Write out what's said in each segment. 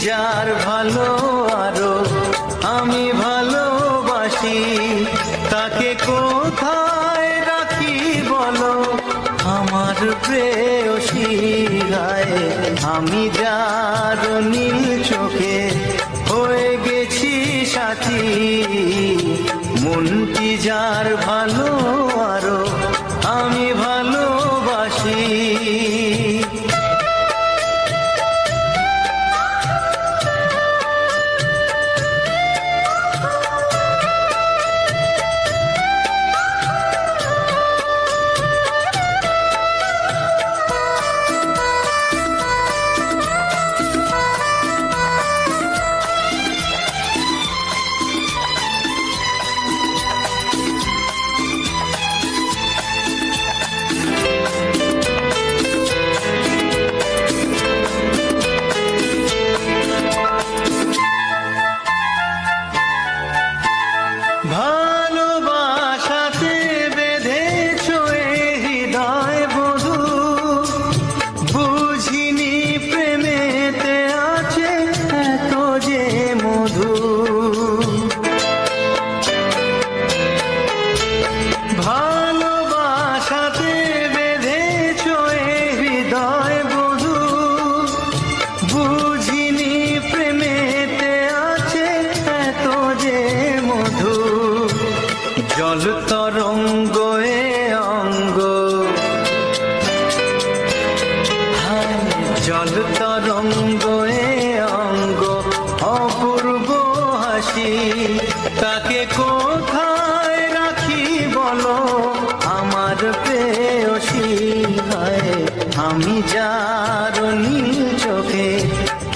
যার ভালো আরো আমি ভালোবাসি, তাকে কোথায় রাখি বলো আমার প্রেয়সী গায়ে। আমি যার নীল চোখে হয়ে গেছি সাথী, মনটি যার ভালো আরো আমি ভালোবাসি। ভালোবাসাতে বেঁধেছ হৃদয় বধু, বুঝিনি প্রেমেতে আছে এত যে মধু। ভালোবাসাতে বেঁধেছ হৃদয় বধু, বুঝিনি প্রেমেতে আছে এত যে মধু। জল তরঙ্গ এ অঙ্গ, জল তরঙ্গ এ অঙ্গ অপূর্ব হাসি, তাকে কোথায় রাখি বলো আমার প্রেয়সী গায়ে। আমি যার নীল চোখে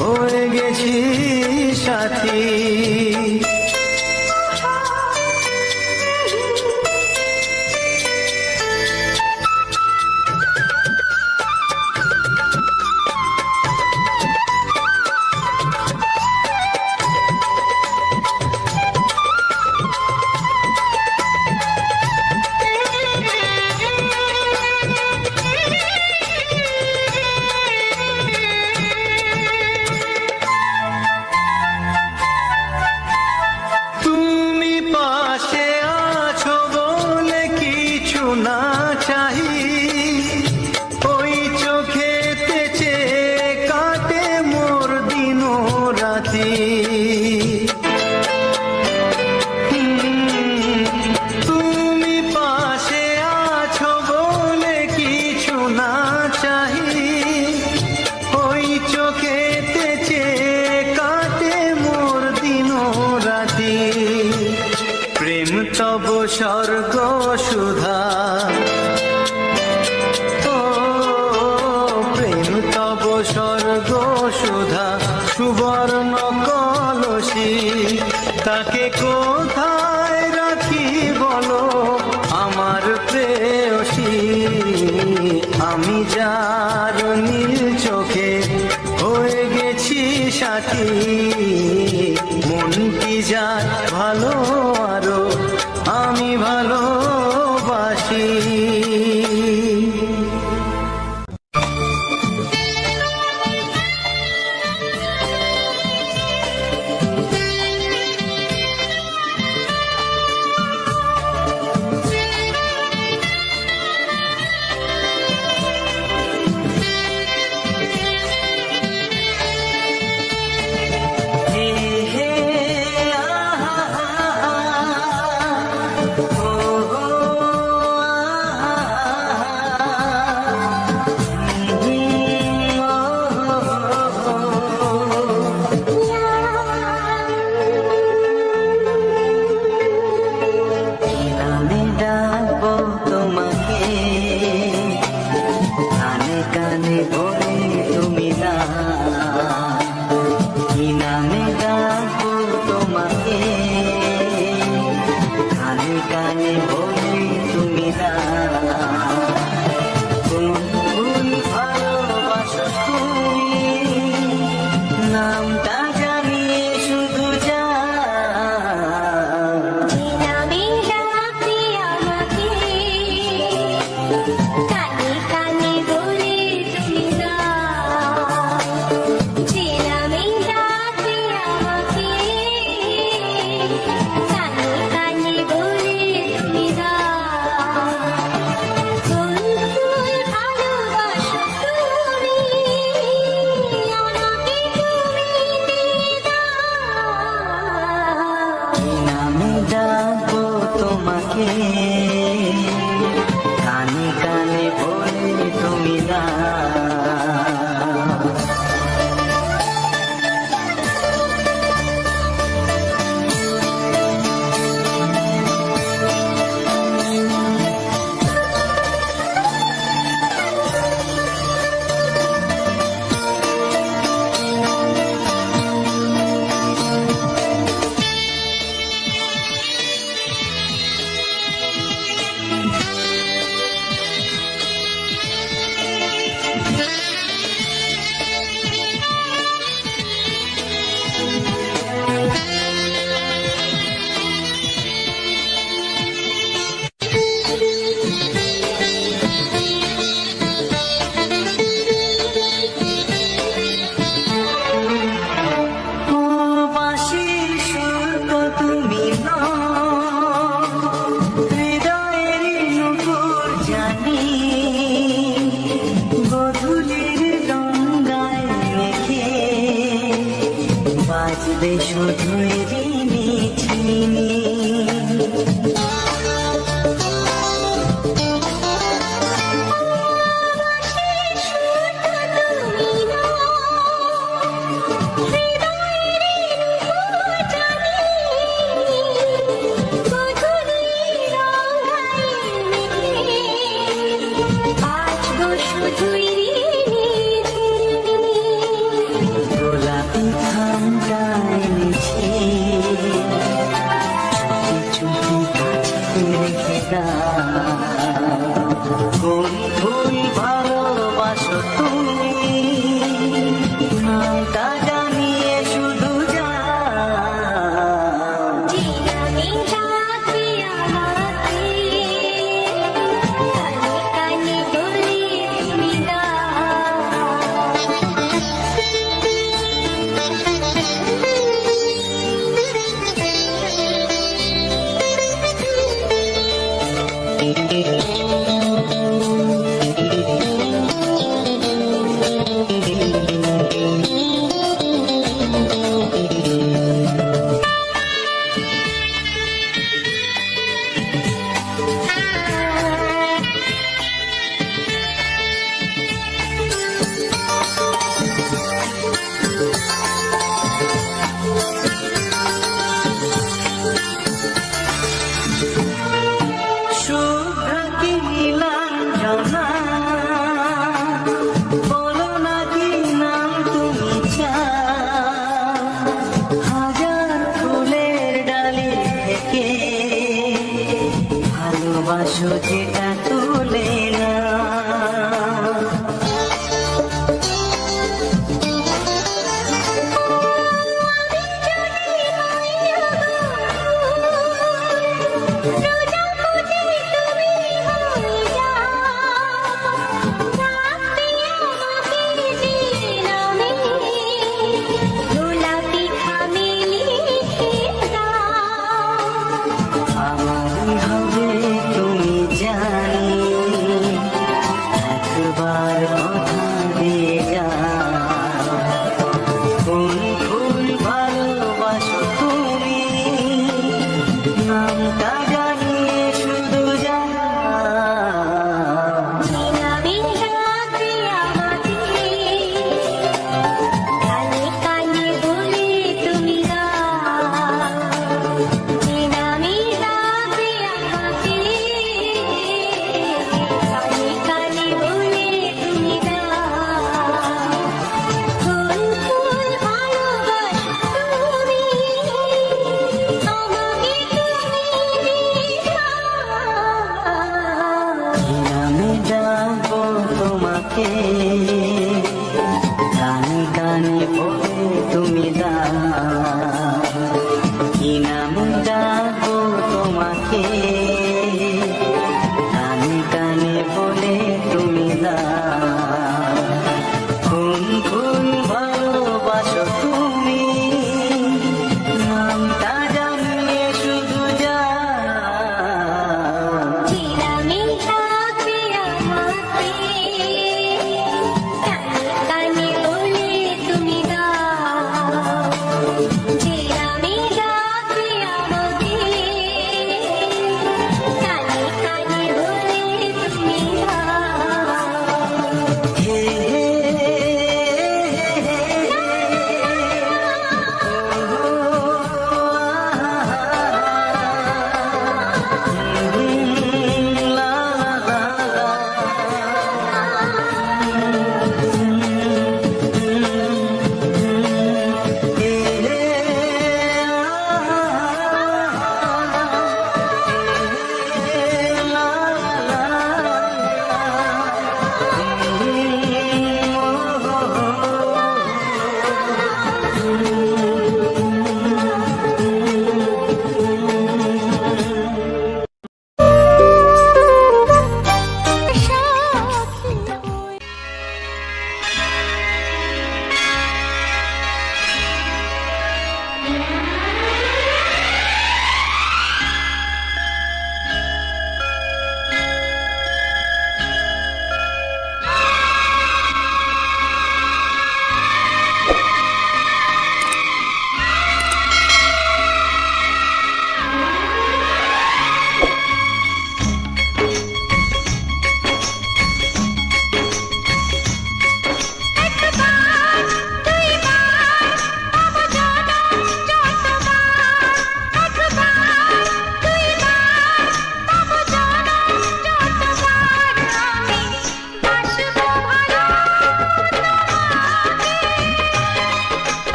হয়ে গেছি সাথী। না চাহি ওই চোখেতে চেয়ে কাটে মোর দিন রাতি। তুমি পাশে আছো বলে কিছু না চাহি, ওই চোখেতে চেয়ে কাটে মোর দিন রাতি। প্রেম তব স্বর্গ সুধা, ও প্রেম তব স্বর্গ সুধা সুবর্ণ কলসি, তাকে কোথায় রাখি বলো আমার প্রেয়সী। আমি যার নীল চোখে হয়ে গেছি সাথী, মনটি যার ভালো আরো আমি ভালোবাসি। কানে কানে বলে তুমি না, চেনা মেঘা আমাকে কানে কানে বলে তুমি না। বাজবে শুধুই রিনি ঝিনি, কোন ভুল ভালোবাসো তুমি নামটা জানিয়ে শুধু ভালোবাসো যেটা তুলে না। নামটা জানিয়ে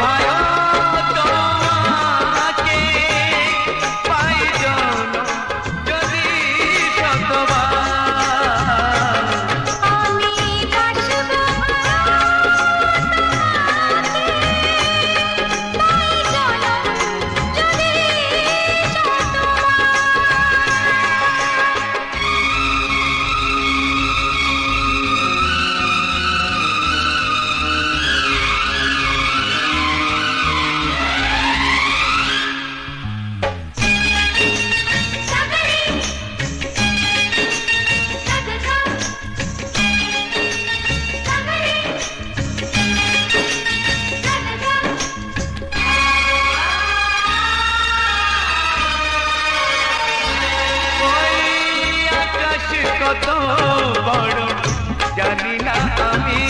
ভালো তোমাকে পাই জনম যদি শতবার। আমি বাসব তাই জনম যদি ওই আকাশ কত বড় জানি না আমি,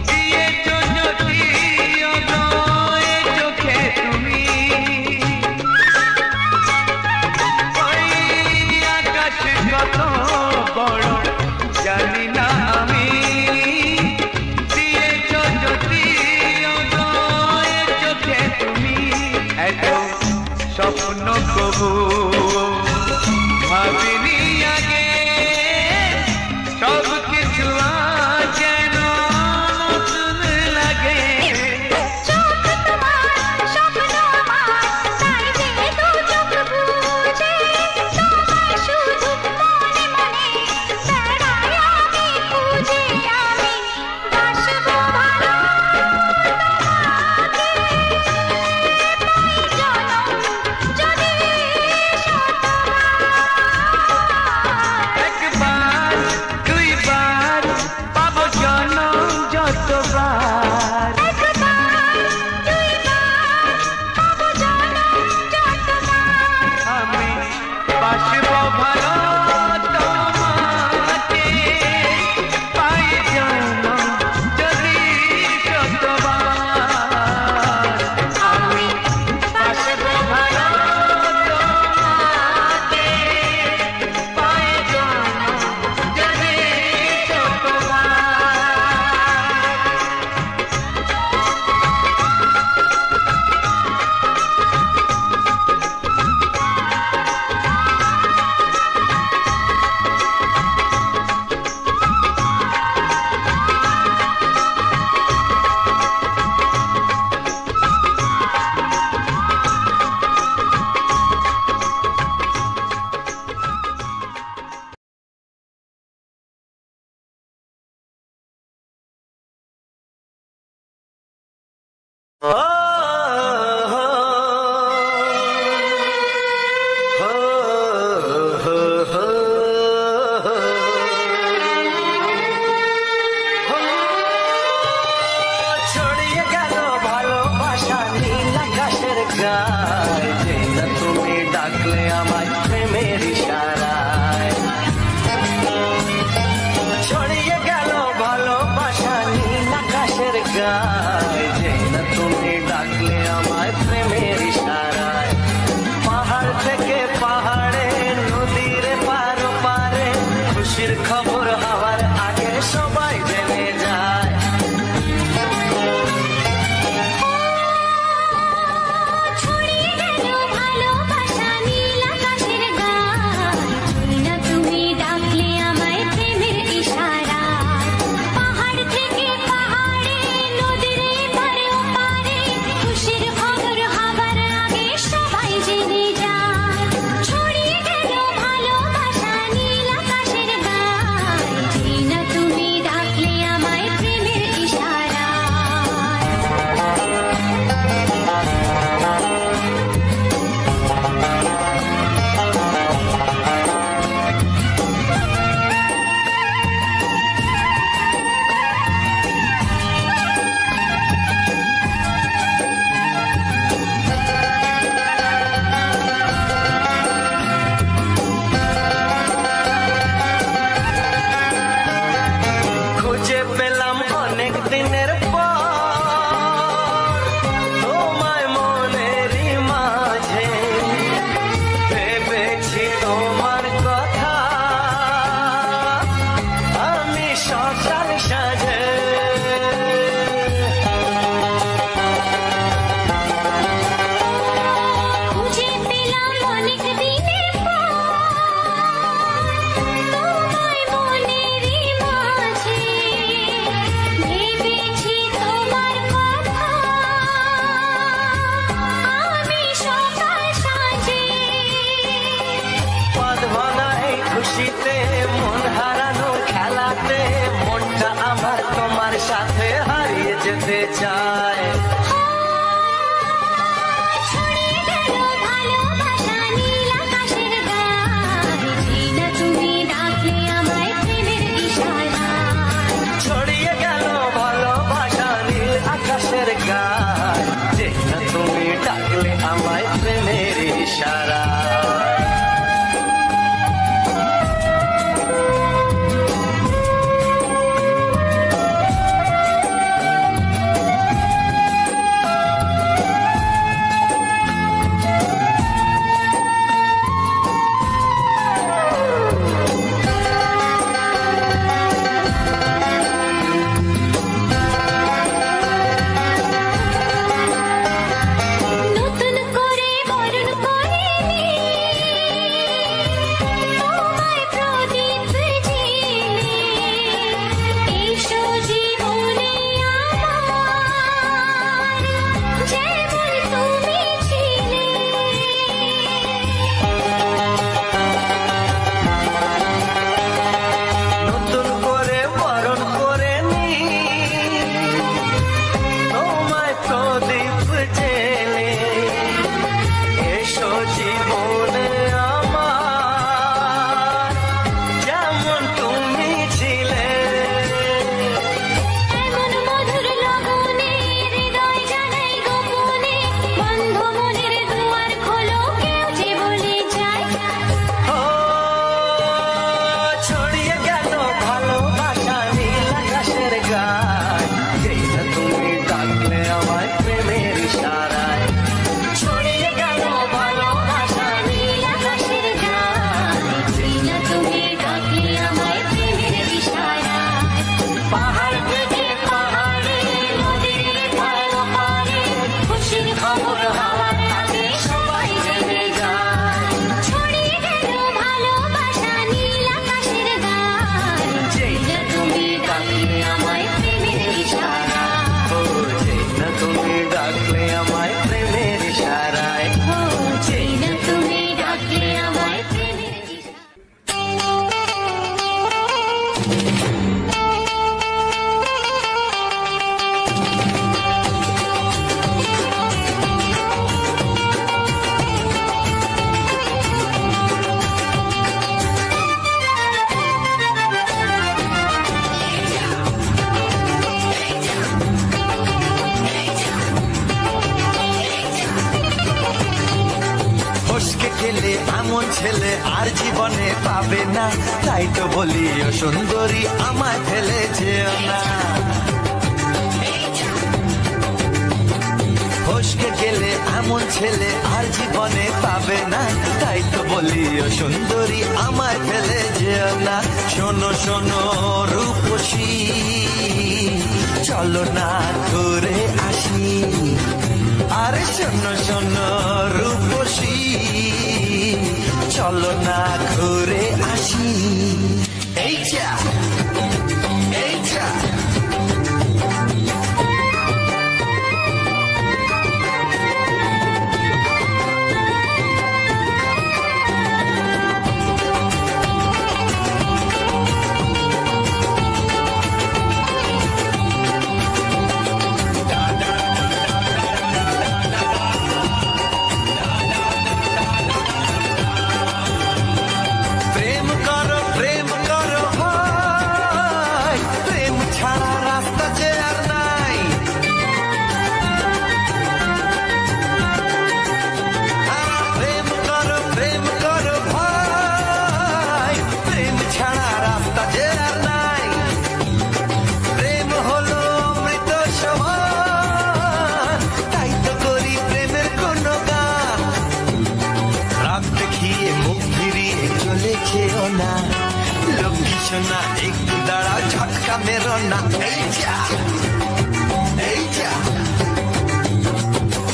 দিয়েছ যদি অদয় চোখে তুমি। ওই আকাশ কত বড় জানি না আমি, দিয়েছ যদি অদয় চোখে তুমি। এত স্বপ্ন কবু ভাবিনি আগে, সব কিছু আজ যেন নতুন লাগে। চোখ তোমার স্বপ্ন আমার তাই যে দু চোখ বুঝে তোমায় শুধু মনে মনে বেড়াই আমি খুঁজে। আমি বাসব ভালো তোমাকে পাই জনম যদি শতবার। একবার দুইবার পাবো জনম যতবার। একবার দুইবার পাবো জনম যতবার। আমি বাসব ভালো তোমাকে পাই জনম যদি শতবার। আমি বাসব ভালো তোমাকে পাই জনম যদি শতবার। ছড়িয়ে গেল ভালোবাসা নীল আকাশের গায়ে, যে না তুমি ডাকলে আমার প্রেমের ইশারায়। ছড়িয়ে গেল ভালোবাসা নীল আকাশের গায়ে, যে না তুমি খুশিতে মন হারানো খেলাতে মনটা আমার তোমার সাথে হারিয়ে যেতে চায়। ছড়িয়ে গেল ভালোবাসা নীল আকাশের গায়ে, যেই না তুমি ডাকলে আমায় প্রেমের ইশারায়। ছড়িয়ে গেল ভালোবাসা নীল আকাশের গায়, যে না তুমি ডাকলে আমায় প্রেমের ইশারা। নতুন করে বরণ করে নে, তোমায় প্রদীপ জেলে, এসো জীবনে আমার, যেমন তুমি ছিলে। নতুন করে বরণ করে নি তোমায় প্রদীপ জেলে, এসো জীবনে আমার, যেমন তুমি ছিলে। এমন মধুর লগনে হৃদয় জানাই গোপনে, বন্ধ মনের দুয়ার খোলো, কেউ যে বলে যায়। ও ছড়িয়ে গেল ভালোবাসা নীল আকাশের গায়, যেই না তুমি ডাকলে আমায় প্রেমের ইশারায়। ছড়িয়ে গেল ভালোবাসা নীল আকাশের গায়ে, যেই না তুমি ডাকলে আমায় প্রেমের ইশারায়। পাহাড় থেকে পাহাড়ে নদীর পালো পারে, খুশির খবর হওয়ার আগে সবাই জেনে যায়। ছড়িয়ে গেল ভালোবাসা নীল আকাশের গায়ে, যেই না তুমি ডাকলে আমায় প্রেমের ইশারায়। ও যেই না তুমি ডাকলে আমায় প্রেমের ইশারায়। ও যেই না তুমি ডাকলে আমায় প্রেমের ইশারায়। ফসকে গেলে এমন ছেলে আর জীবনে পাবে না, তাই তো বলি ও সুন্দরী আমায় ফেলে যেও না। ফসকে গেলে এমন ছেলে আর জীবনে পাবে না, তাই তো বলি ও সুন্দরী আমায় ফেলে যেও না। শোনো শোনো রূপসী, চলো না ঘুরে আসি। আরে শোনো শোনো রূপসী, চলো না ঘুরে আসি। এই যা এই যা প্রেম করো ভাই, প্রেম ছাড়া রাস্তা যে আর নাই। প্রেম করো ভাই, প্রেম ছাড়া রাস্তা যে আর নাই। প্রেম হলো অমৃত সমান, তাই তো করি প্রেমের কোনো গান। রাত দেখিয়ে মুখ ফিরিয়ে চলে যেও না, লক্ষ্মী সোনা একটু দাঁড়াও, ঝটকা মেরো না। এই যা এই যা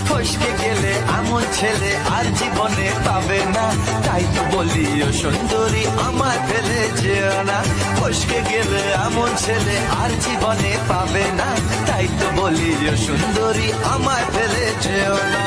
ফসকে গেলে এমন ছেলে আর জীবনে পাবে না, তাই তো বলি ও সুন্দরী আমায় ফেলে যেও না। ফসকে গেলে এমন ছেলে আর জীবনে পাবে না, তাই তো বলি ও সুন্দরী আমায় ফেলে যেও না।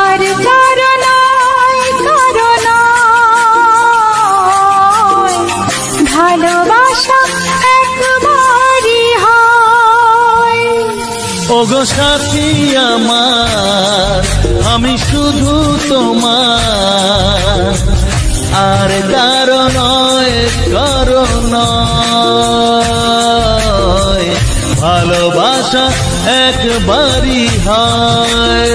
আর কারো নয়, কারো নয়, ভালোবাসা একবারই হয়। ওগো সাথী আমার, আমি শুধু তোমার, আর কারো নয়, কারো নয়, ভালোবাসা একবারই হয়।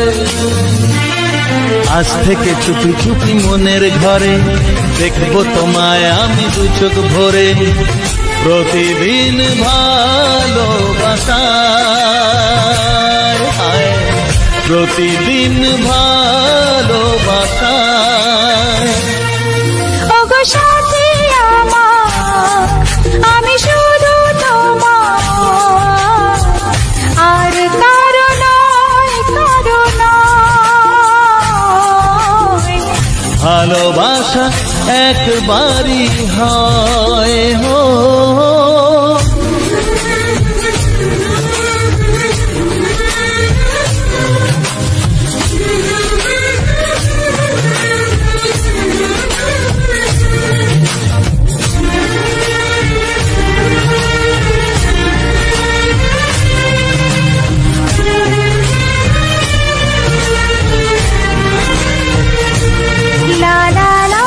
আজ থেকে চুপি চুপি মনের ঘরে দেখবো তোমায় আমি দু চোখ ভরে, প্রতিদিন ভালোবাসা, প্রতিদিন ভালোবাসা। ওগো সাথী আমার, আমি শুধু তোমার, আর কারো নয়, কারো নয়, ভালোবাসা একবারই হয় হো। লা লা লা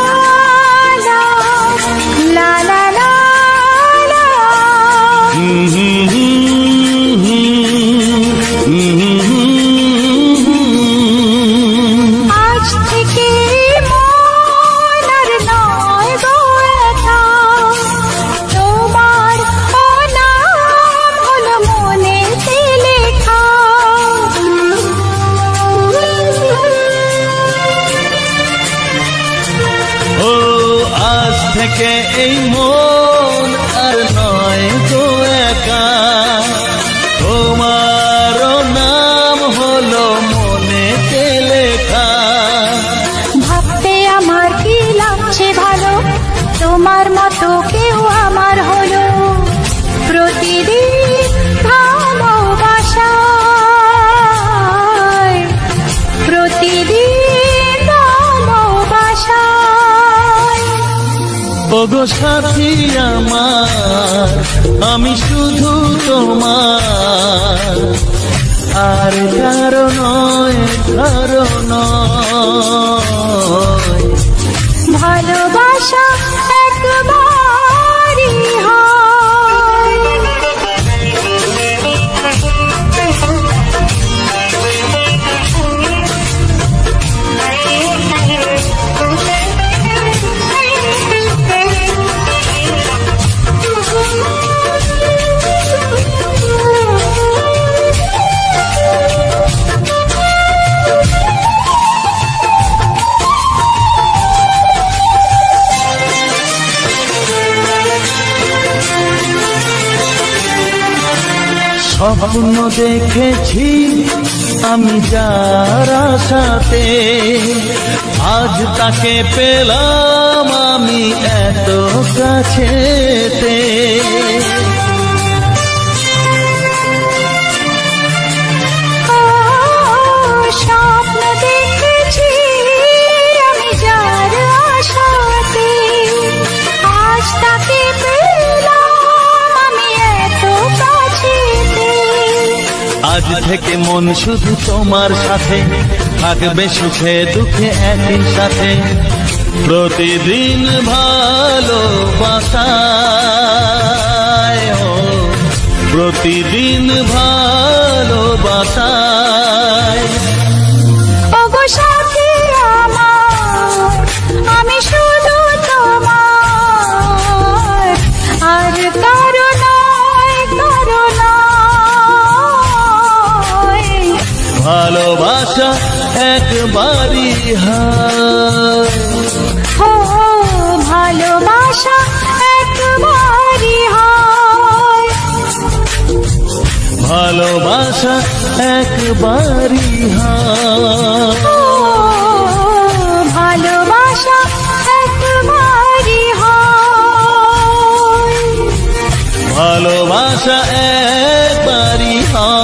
লা, লা লা লা লা। আজ থেকে মন আর নয় গো একা, তোমার ও নাম হলো মনেতে লেখা। ও আজ থেকে এই মন আর নয় গো একা, তোমার নাম হলো মনেতে লেখা। ভাবতে আমার কি লাগছে ভালো, তোমার মতো কেউ আমার হলো। প্রতিদিন ভালোবাসায়, প্রতিদিন ভালোবাসায়। ওগো সাথী আমার, আমি শুধু তোমার, আর কারো নয়, কারো নয়, ভালোবাসা একবারই হয়। স্বপ্ন দেখেছি আমি যার সাথে, আজ তাকে পেলাম আমি এত কাছেতে। স্বপ্ন দেখেছি আমি যার আশাতে, আজ তাকে পেলাম আমি এত কাছেতে। আজ থেকে মন শুধু তোমার সাথে, থাকবে সুখে দুঃখে একই সাথে, প্রতিদিন ভালোবাসায় ও, প্রতিদিন ভালোবাসায়। ওগো সাথী আমার, আমি শুধু তোমার, আর কারো নয়, কারো নয়, ভালোবাসা একবারই হয়। ও ভালোবাসা একবারই হয়। ভালোবাসা একবারই হয়। ও ভালোবাসা একবারই হয়। ভালোবাসা একবারই হয়।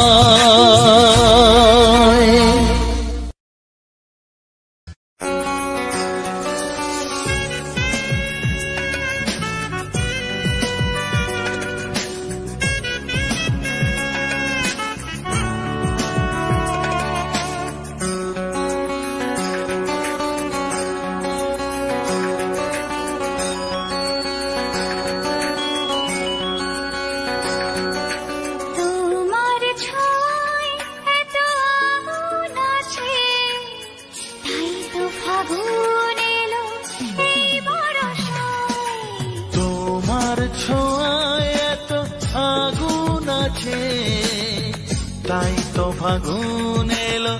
ফাগুন এলো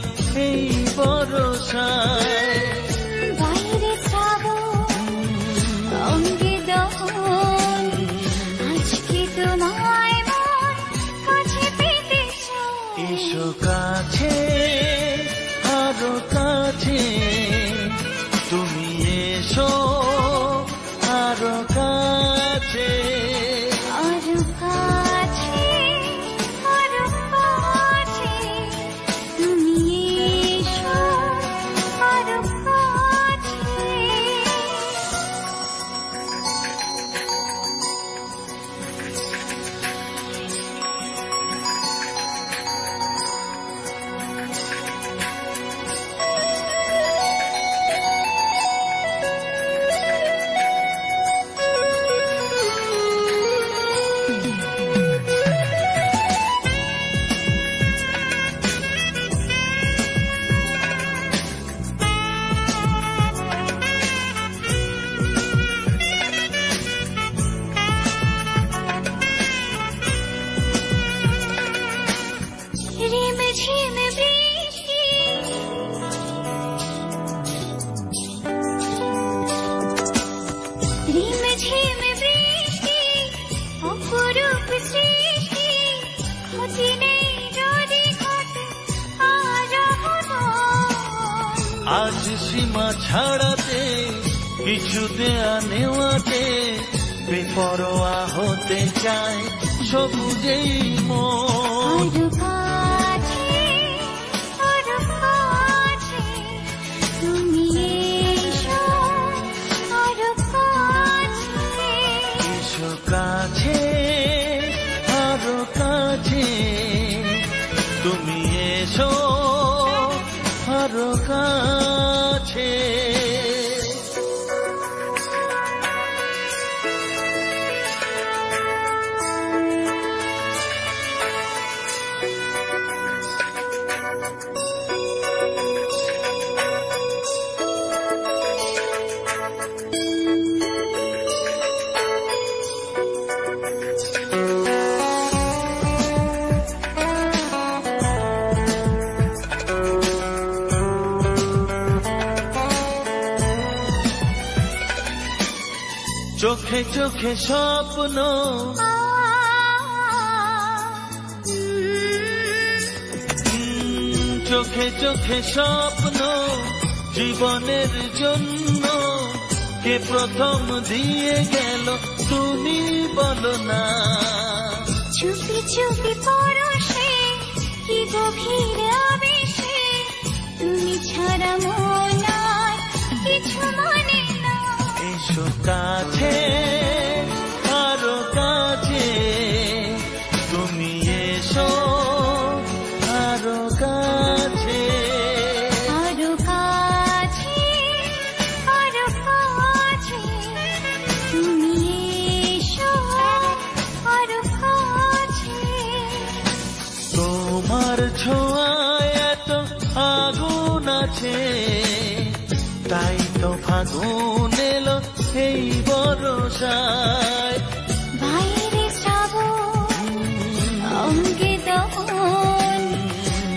এই বরষায়। বাইরে শ্রাবণ অঙ্গে দহন, আজকে তোমায় মন কাছে পেতে চায়। এসো কাছে আরো কাছে, তুমি এসো আরো কাছে। আরো কাছে, আরো কাছে, তুমি এসো আরো কাছে। ঝিম বৃষ্টি, রিম ঝিম বৃষ্টি, অপরূপ সৃষ্টি, ক্ষতি নেই যদি ঘটে আজ অঘটন। আজ সীমা ছাড়াতে, কিছু দেয়া নেওয়াতে, বেপরোয়া হতে চায় সবুজেই মন। আরো কাছে, আরো কাছে, তুমি এসো আরো কাছে। এসো কাছে আরো কাছে, তুমি এসো আরো কাছে। চোখে চোখে স্বপ্ন, চোখে চোখে স্বপ্ন, জীবনের জন্য কে প্রথম দিয়ে গেল তুমি বলো না। চুপি চুপি পরশে, কি গভীর আবেশে, তুমি ছাড়া মন আর কিছু মানে না। এসো কাছে আরো কাছে, তুমি এসো আরো কাছে। আরো কাছে, আরো কাছে, তুমি এসো আরো কাছে। তোমার ছোঁয়ায় এত আগুন আছে, তাই তো ফাগুন এলো এই বরষায়। বাইরে শ্রাবণ অঙ্গে দহন,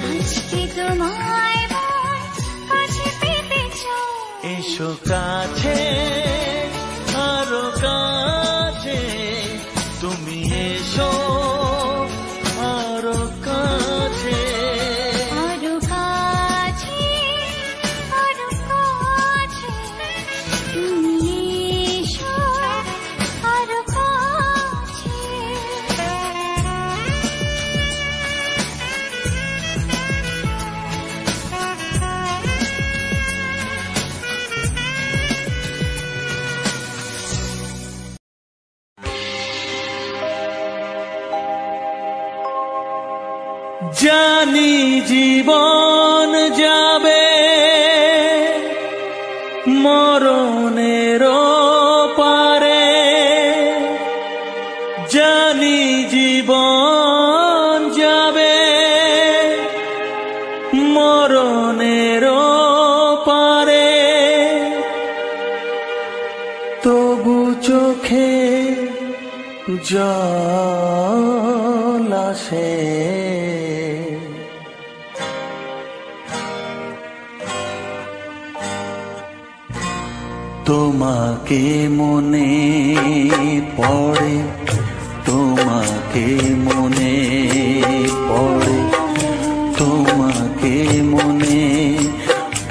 আজকে তোমায় মন কাছে পেতে চায়। এসো কাছে আরো কাছে, তুমি এসো আরো কাছে। আরো কাছে, আরো কাছে, তুমি এসো আরো কাছে। জানি জীবন যাবে মরণের পারে, জানি জীবন যাবে মরণের পারে, তবু চোখে জল আসে তোমাকে মনে পড়ে, তোমাকে মনে পড়ে, তোমাকে মনে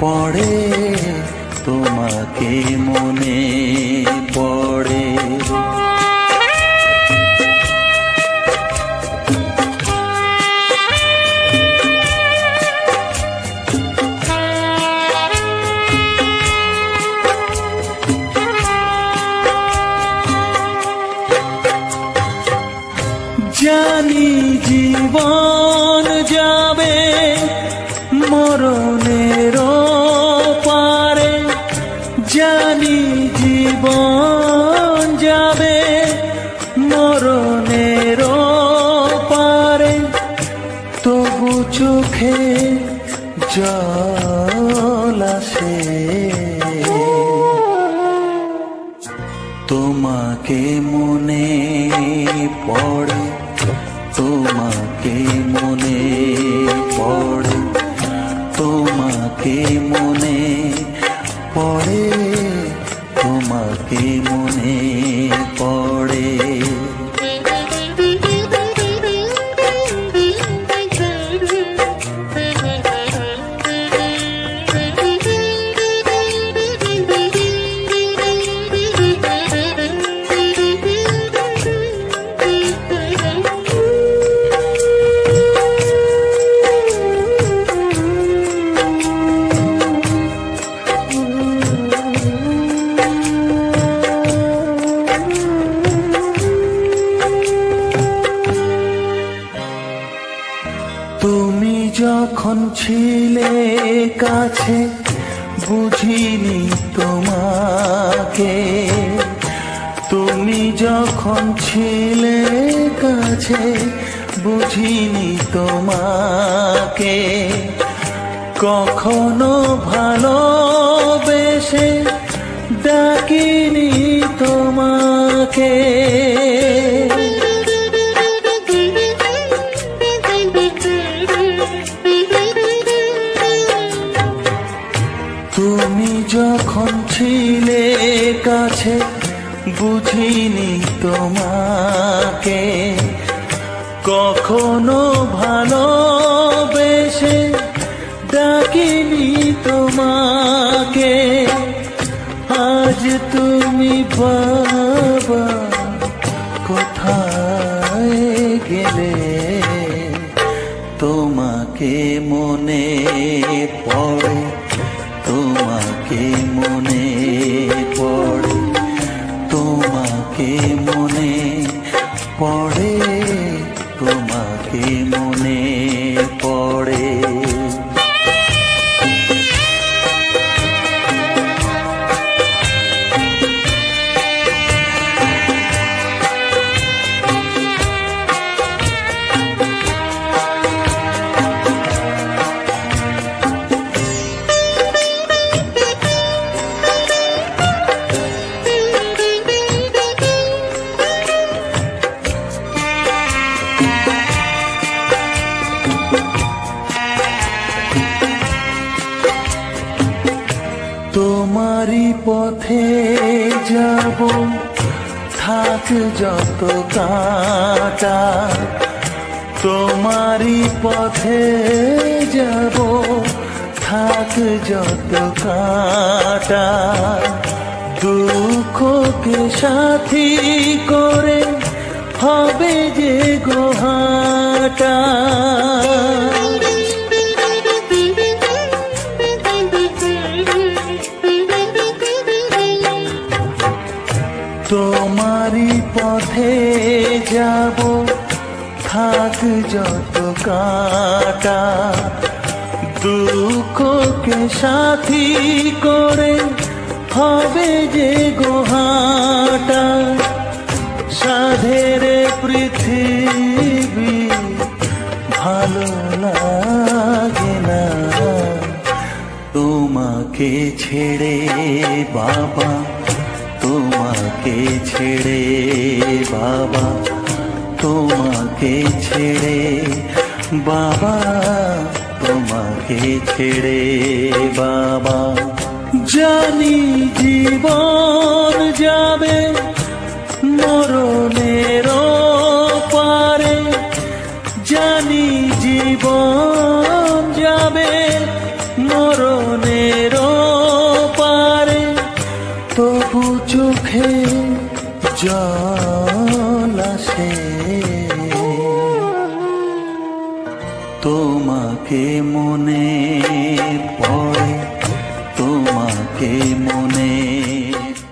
পড়ে, তোমাকে মনে পড়ে। জানি জীবন যাবে মরণের পারে, জানি জীবন যাবে মরণের পারে, তবু চোখে জল আসে তোমাকে মনে পড়ে, তোমাকে মনে পড়ে, তোমাকে মনে পড়ে, তোমাকে মনে পড়ে। তুমি যখন ছিলে কাছে বুঝিনি তোমাকে, তুমি যখন ছিলে কাছে বুঝিনি তোমাকে, কখনো ভালোবেসে ডাকিনি তোমাকে। তুমি যখন ছিলে কাছে বুঝিনি তোমাকে, কখনো ভালোবেসে ডাকিনি তোমাকে। আজ তুমি বাবা কোথায় গেলে, তোমাকে মনে পড়ে, তোমাকে মনে পড়ে, তোমাকে মনে পড়ে, তোমাকে মনে পড়ে। তোমারই পথে যাব থাক যত কাঁটা, তোমারই পথে যাব থাক যত কাঁটা, দুঃখকে সাথী করে হবে যে গোহাটা। তোমারই পথে যাব থাক যত কাঁটা, দুঃখকে সাথী করে হবে যে গোহাটা। সাধের পৃথিবী ভালো লাগে না তোমাকে ছেড়ে বাবা, তোমাকে ছেড়ে বাবা, তোমাকে ছেড়ে বাবা, তোমাকে ছেড়ে বাবা। জানি জীবন যাবে মরণের পারে, জানি জীবন যাবে মরণের পারে, তবু চোখে জল আসে তোমাকে মনে পড়ে, তোমাকে মনে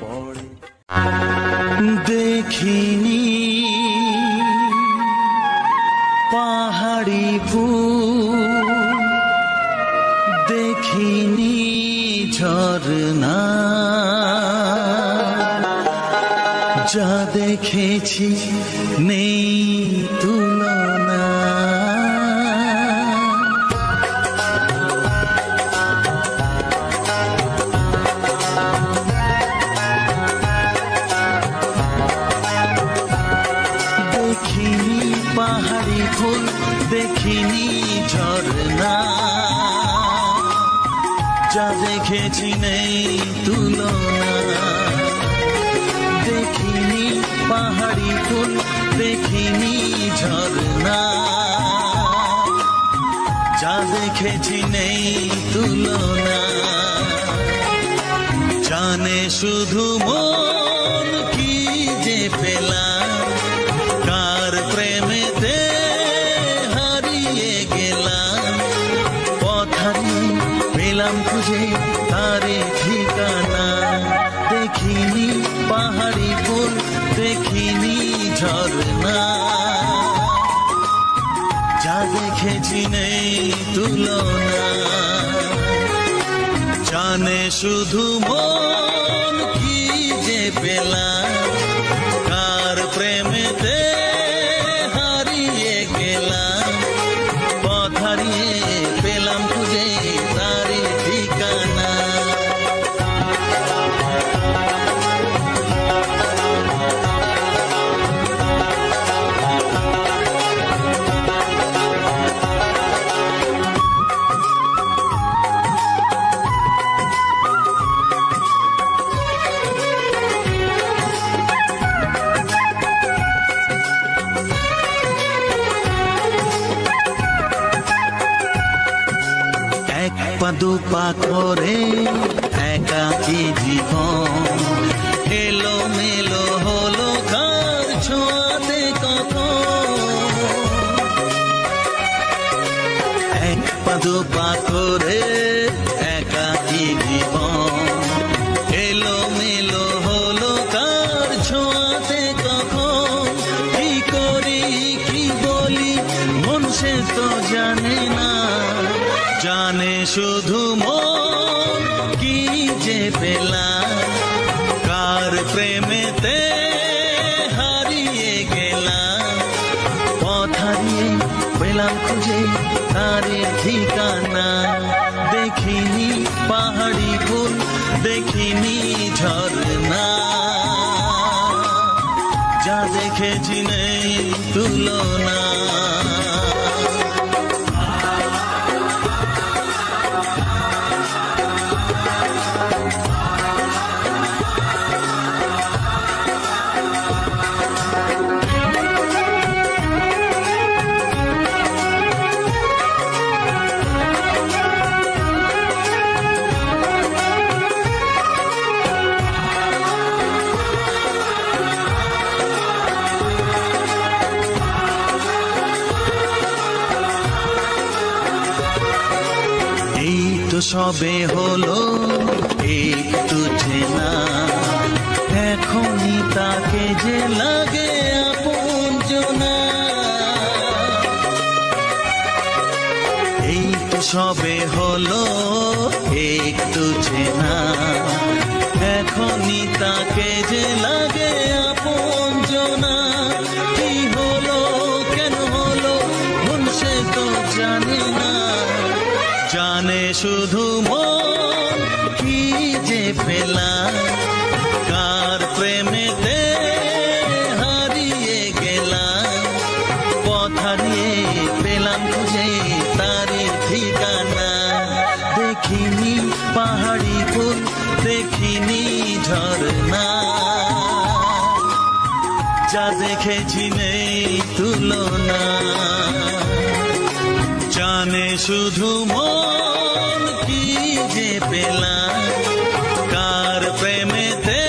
পড়ে। দেখিনি পাহাড়ি বুক, দেখিনি ঝরনা, যা দেখেছি নেই তুলনা। দেখিনি পাহাড়ি ফুল, দেখিনি ঝরনা, যা দেখেছি নেই তুলনা। দেখিনি পাহাড়ি ফুল, দেখিনি ঝরনা, যা দেখেছি নেই তুলনা। জানে শুধু মন কি যে পেলাম, কার প্রেমেতে হারিয়ে গেলাম। পথ হারিয়ে পেলাম খুঁজে তারে ঠিকানা। দেখিনি পাহাড়ি ফুল, দেখিনি ঝরনা, যা দেখেছি নেই তুলনা। জানে শুধু মন কি যে পেলাম, কার প্রেমেতে হারিয়ে গেলাম। পথ হারিয়ে পেলাম খুঁজে তারে ঠিকানা। এক পা দু পা করে একাকী জীবন, এলো মেলো হলো কার ছোঁয়াতে কখন। এক পা দু পা করে একাকী জীবন, এলো মেলো হলো কার ছোঁয়াতে কখন। কি করি কি বলি মন সে তো জানে না, জানে শুধু মন কি যে পেলাম। কার প্রেমেতে হারিয়ে গেলাম। পথ হারিয়ে পেলাম খুঁজে তারে ঠিকানা। দেখিনি পাহাড়ি ফুল, দেখিনি ঝরনা, যা দেখেছি নেই তুলনা। সবে হলো একটু চেনা, এখনই তাকে যে লাগে আপনজনা। এই তো সবে হলো একটু চেনা, এখনই তাকে যে লাগে আপনজনা। কি হলো কেন হলো মন সে তো জানে না, জানে শুধু মন কি যে পেলাম। কার প্রেমেতে হারিয়ে গেলাম। পথ হারিয়ে পেলাম খুঁজে তারে ঠিকানা। দেখি দেখিনি পাহাড়ি ফুল, দেখিনি ঝর্ণা, যা দেখেছি নেই তুলনা। জানে শুধু মন কি যে পেলাম, কার প্রেমেতে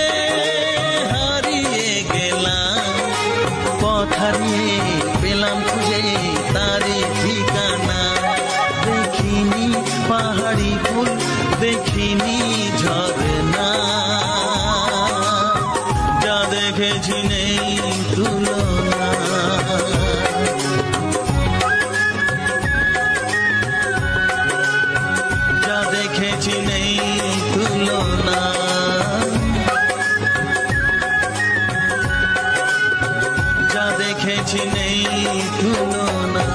হারিয়ে গেলাম, পথ হারিয়ে পেলাম খুঁজে তারি ঠিকানা। দেখিনি পাহাড়ি ফুল, দেখিনি ঝর্ণা, যা দেখেছি নেই তুলনা। যা দেখেছি নেই তুলনা, যা দেখেছি নেই তুলনা।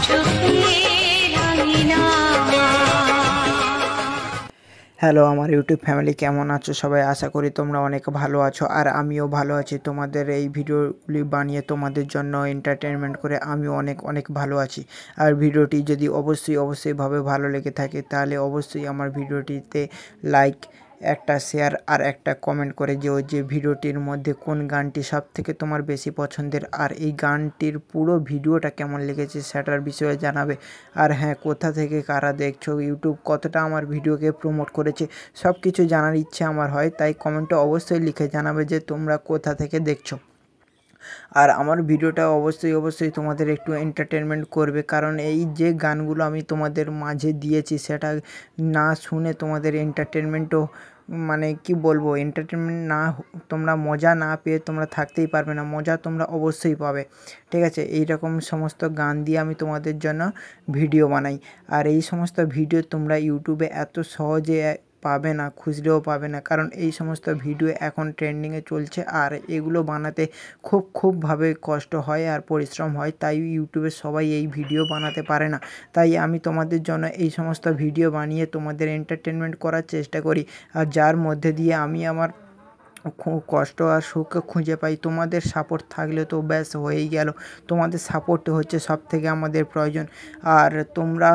চোখে রাঙিনা। হ্যালো আমার ইউটিউব ফ্যামিলি, কেমন আছো সবাই? আশা করি তোমরা অনেক ভালো আছো, আর আমিও ভালো আছি। তোমাদের এই ভিডিওগুলি বানিয়ে তোমাদের জন্য এন্টারটেনমেন্ট করে আমিও অনেক অনেক ভালো আছি। আর ভিডিওটি যদি অবশ্যই ভাবে ভালো লেগে থাকে তাহলে অবশ্যই আমার ভিডিওটিতে লাইক, একটা শেয়ার আর একটা কমেন্ট করে যেও যে ভিডিওটির মধ্যে কোন গানটি সবথেকে তোমার বেশি পছন্দের, আর এই গানটির পুরো ভিডিওটা কেমন লেগেছে সেটার বিষয়ে জানাবে। আর হ্যাঁ, কোথা থেকে কারা দেখছো, ইউটিউব কতটা আমার ভিডিওকে প্রমোট করেছে, সব কিছু জানার ইচ্ছে আমার হয়। তাই কমেন্টে অবশ্যই লিখে জানাবে যে তোমরা কোথা থেকে দেখছো। আর আমার ভিডিওটা অবশ্যই তোমাদের একটু এন্টারটেনমেন্ট করবে, কারণ এই যে গানগুলো আমি তোমাদের মাঝে দিয়েছি সেটা না শুনে তোমাদের এন্টারটেনমেন্টও মানে কি বলবো, এন্টারটেনমেন্ট না, তোমরা মজা না পেয়ে তোমরা থাকতেই পারবে না। মজা তোমরা অবশ্যই পাবে, ঠিক আছে? এই রকম সমস্ত গান দিয়ে আমি তোমাদের জন্য ভিডিও বানাই। আর এই সমস্ত ভিডিও তোমরা ইউটিউবে এত সহজে পাবে না, খুঁজলেও পাবে না, কারণ এই সমস্ত ভিডিও এখন ট্রেন্ডিংয়ে চলছে। আর এগুলো বানাতে খুবভাবে কষ্ট হয় আর পরিশ্রম হয়, তাই ইউটিউবে সবাই এই ভিডিও বানাতে পারে না। তাই আমি তোমাদের জন্য এই সমস্ত ভিডিও বানিয়ে তোমাদের এন্টারটেনমেন্ট করার চেষ্টা করি, আর যার মধ্যে দিয়ে আমি আমার কষ্ট আর সুখ খুঁজে পাই। তোমাদের সাপোর্ট থাকলে তো ব্যাস হয়েই গেল। তোমাদের সাপোর্ট হচ্ছে সবথেকে আমাদের প্রয়োজন। আর তোমরা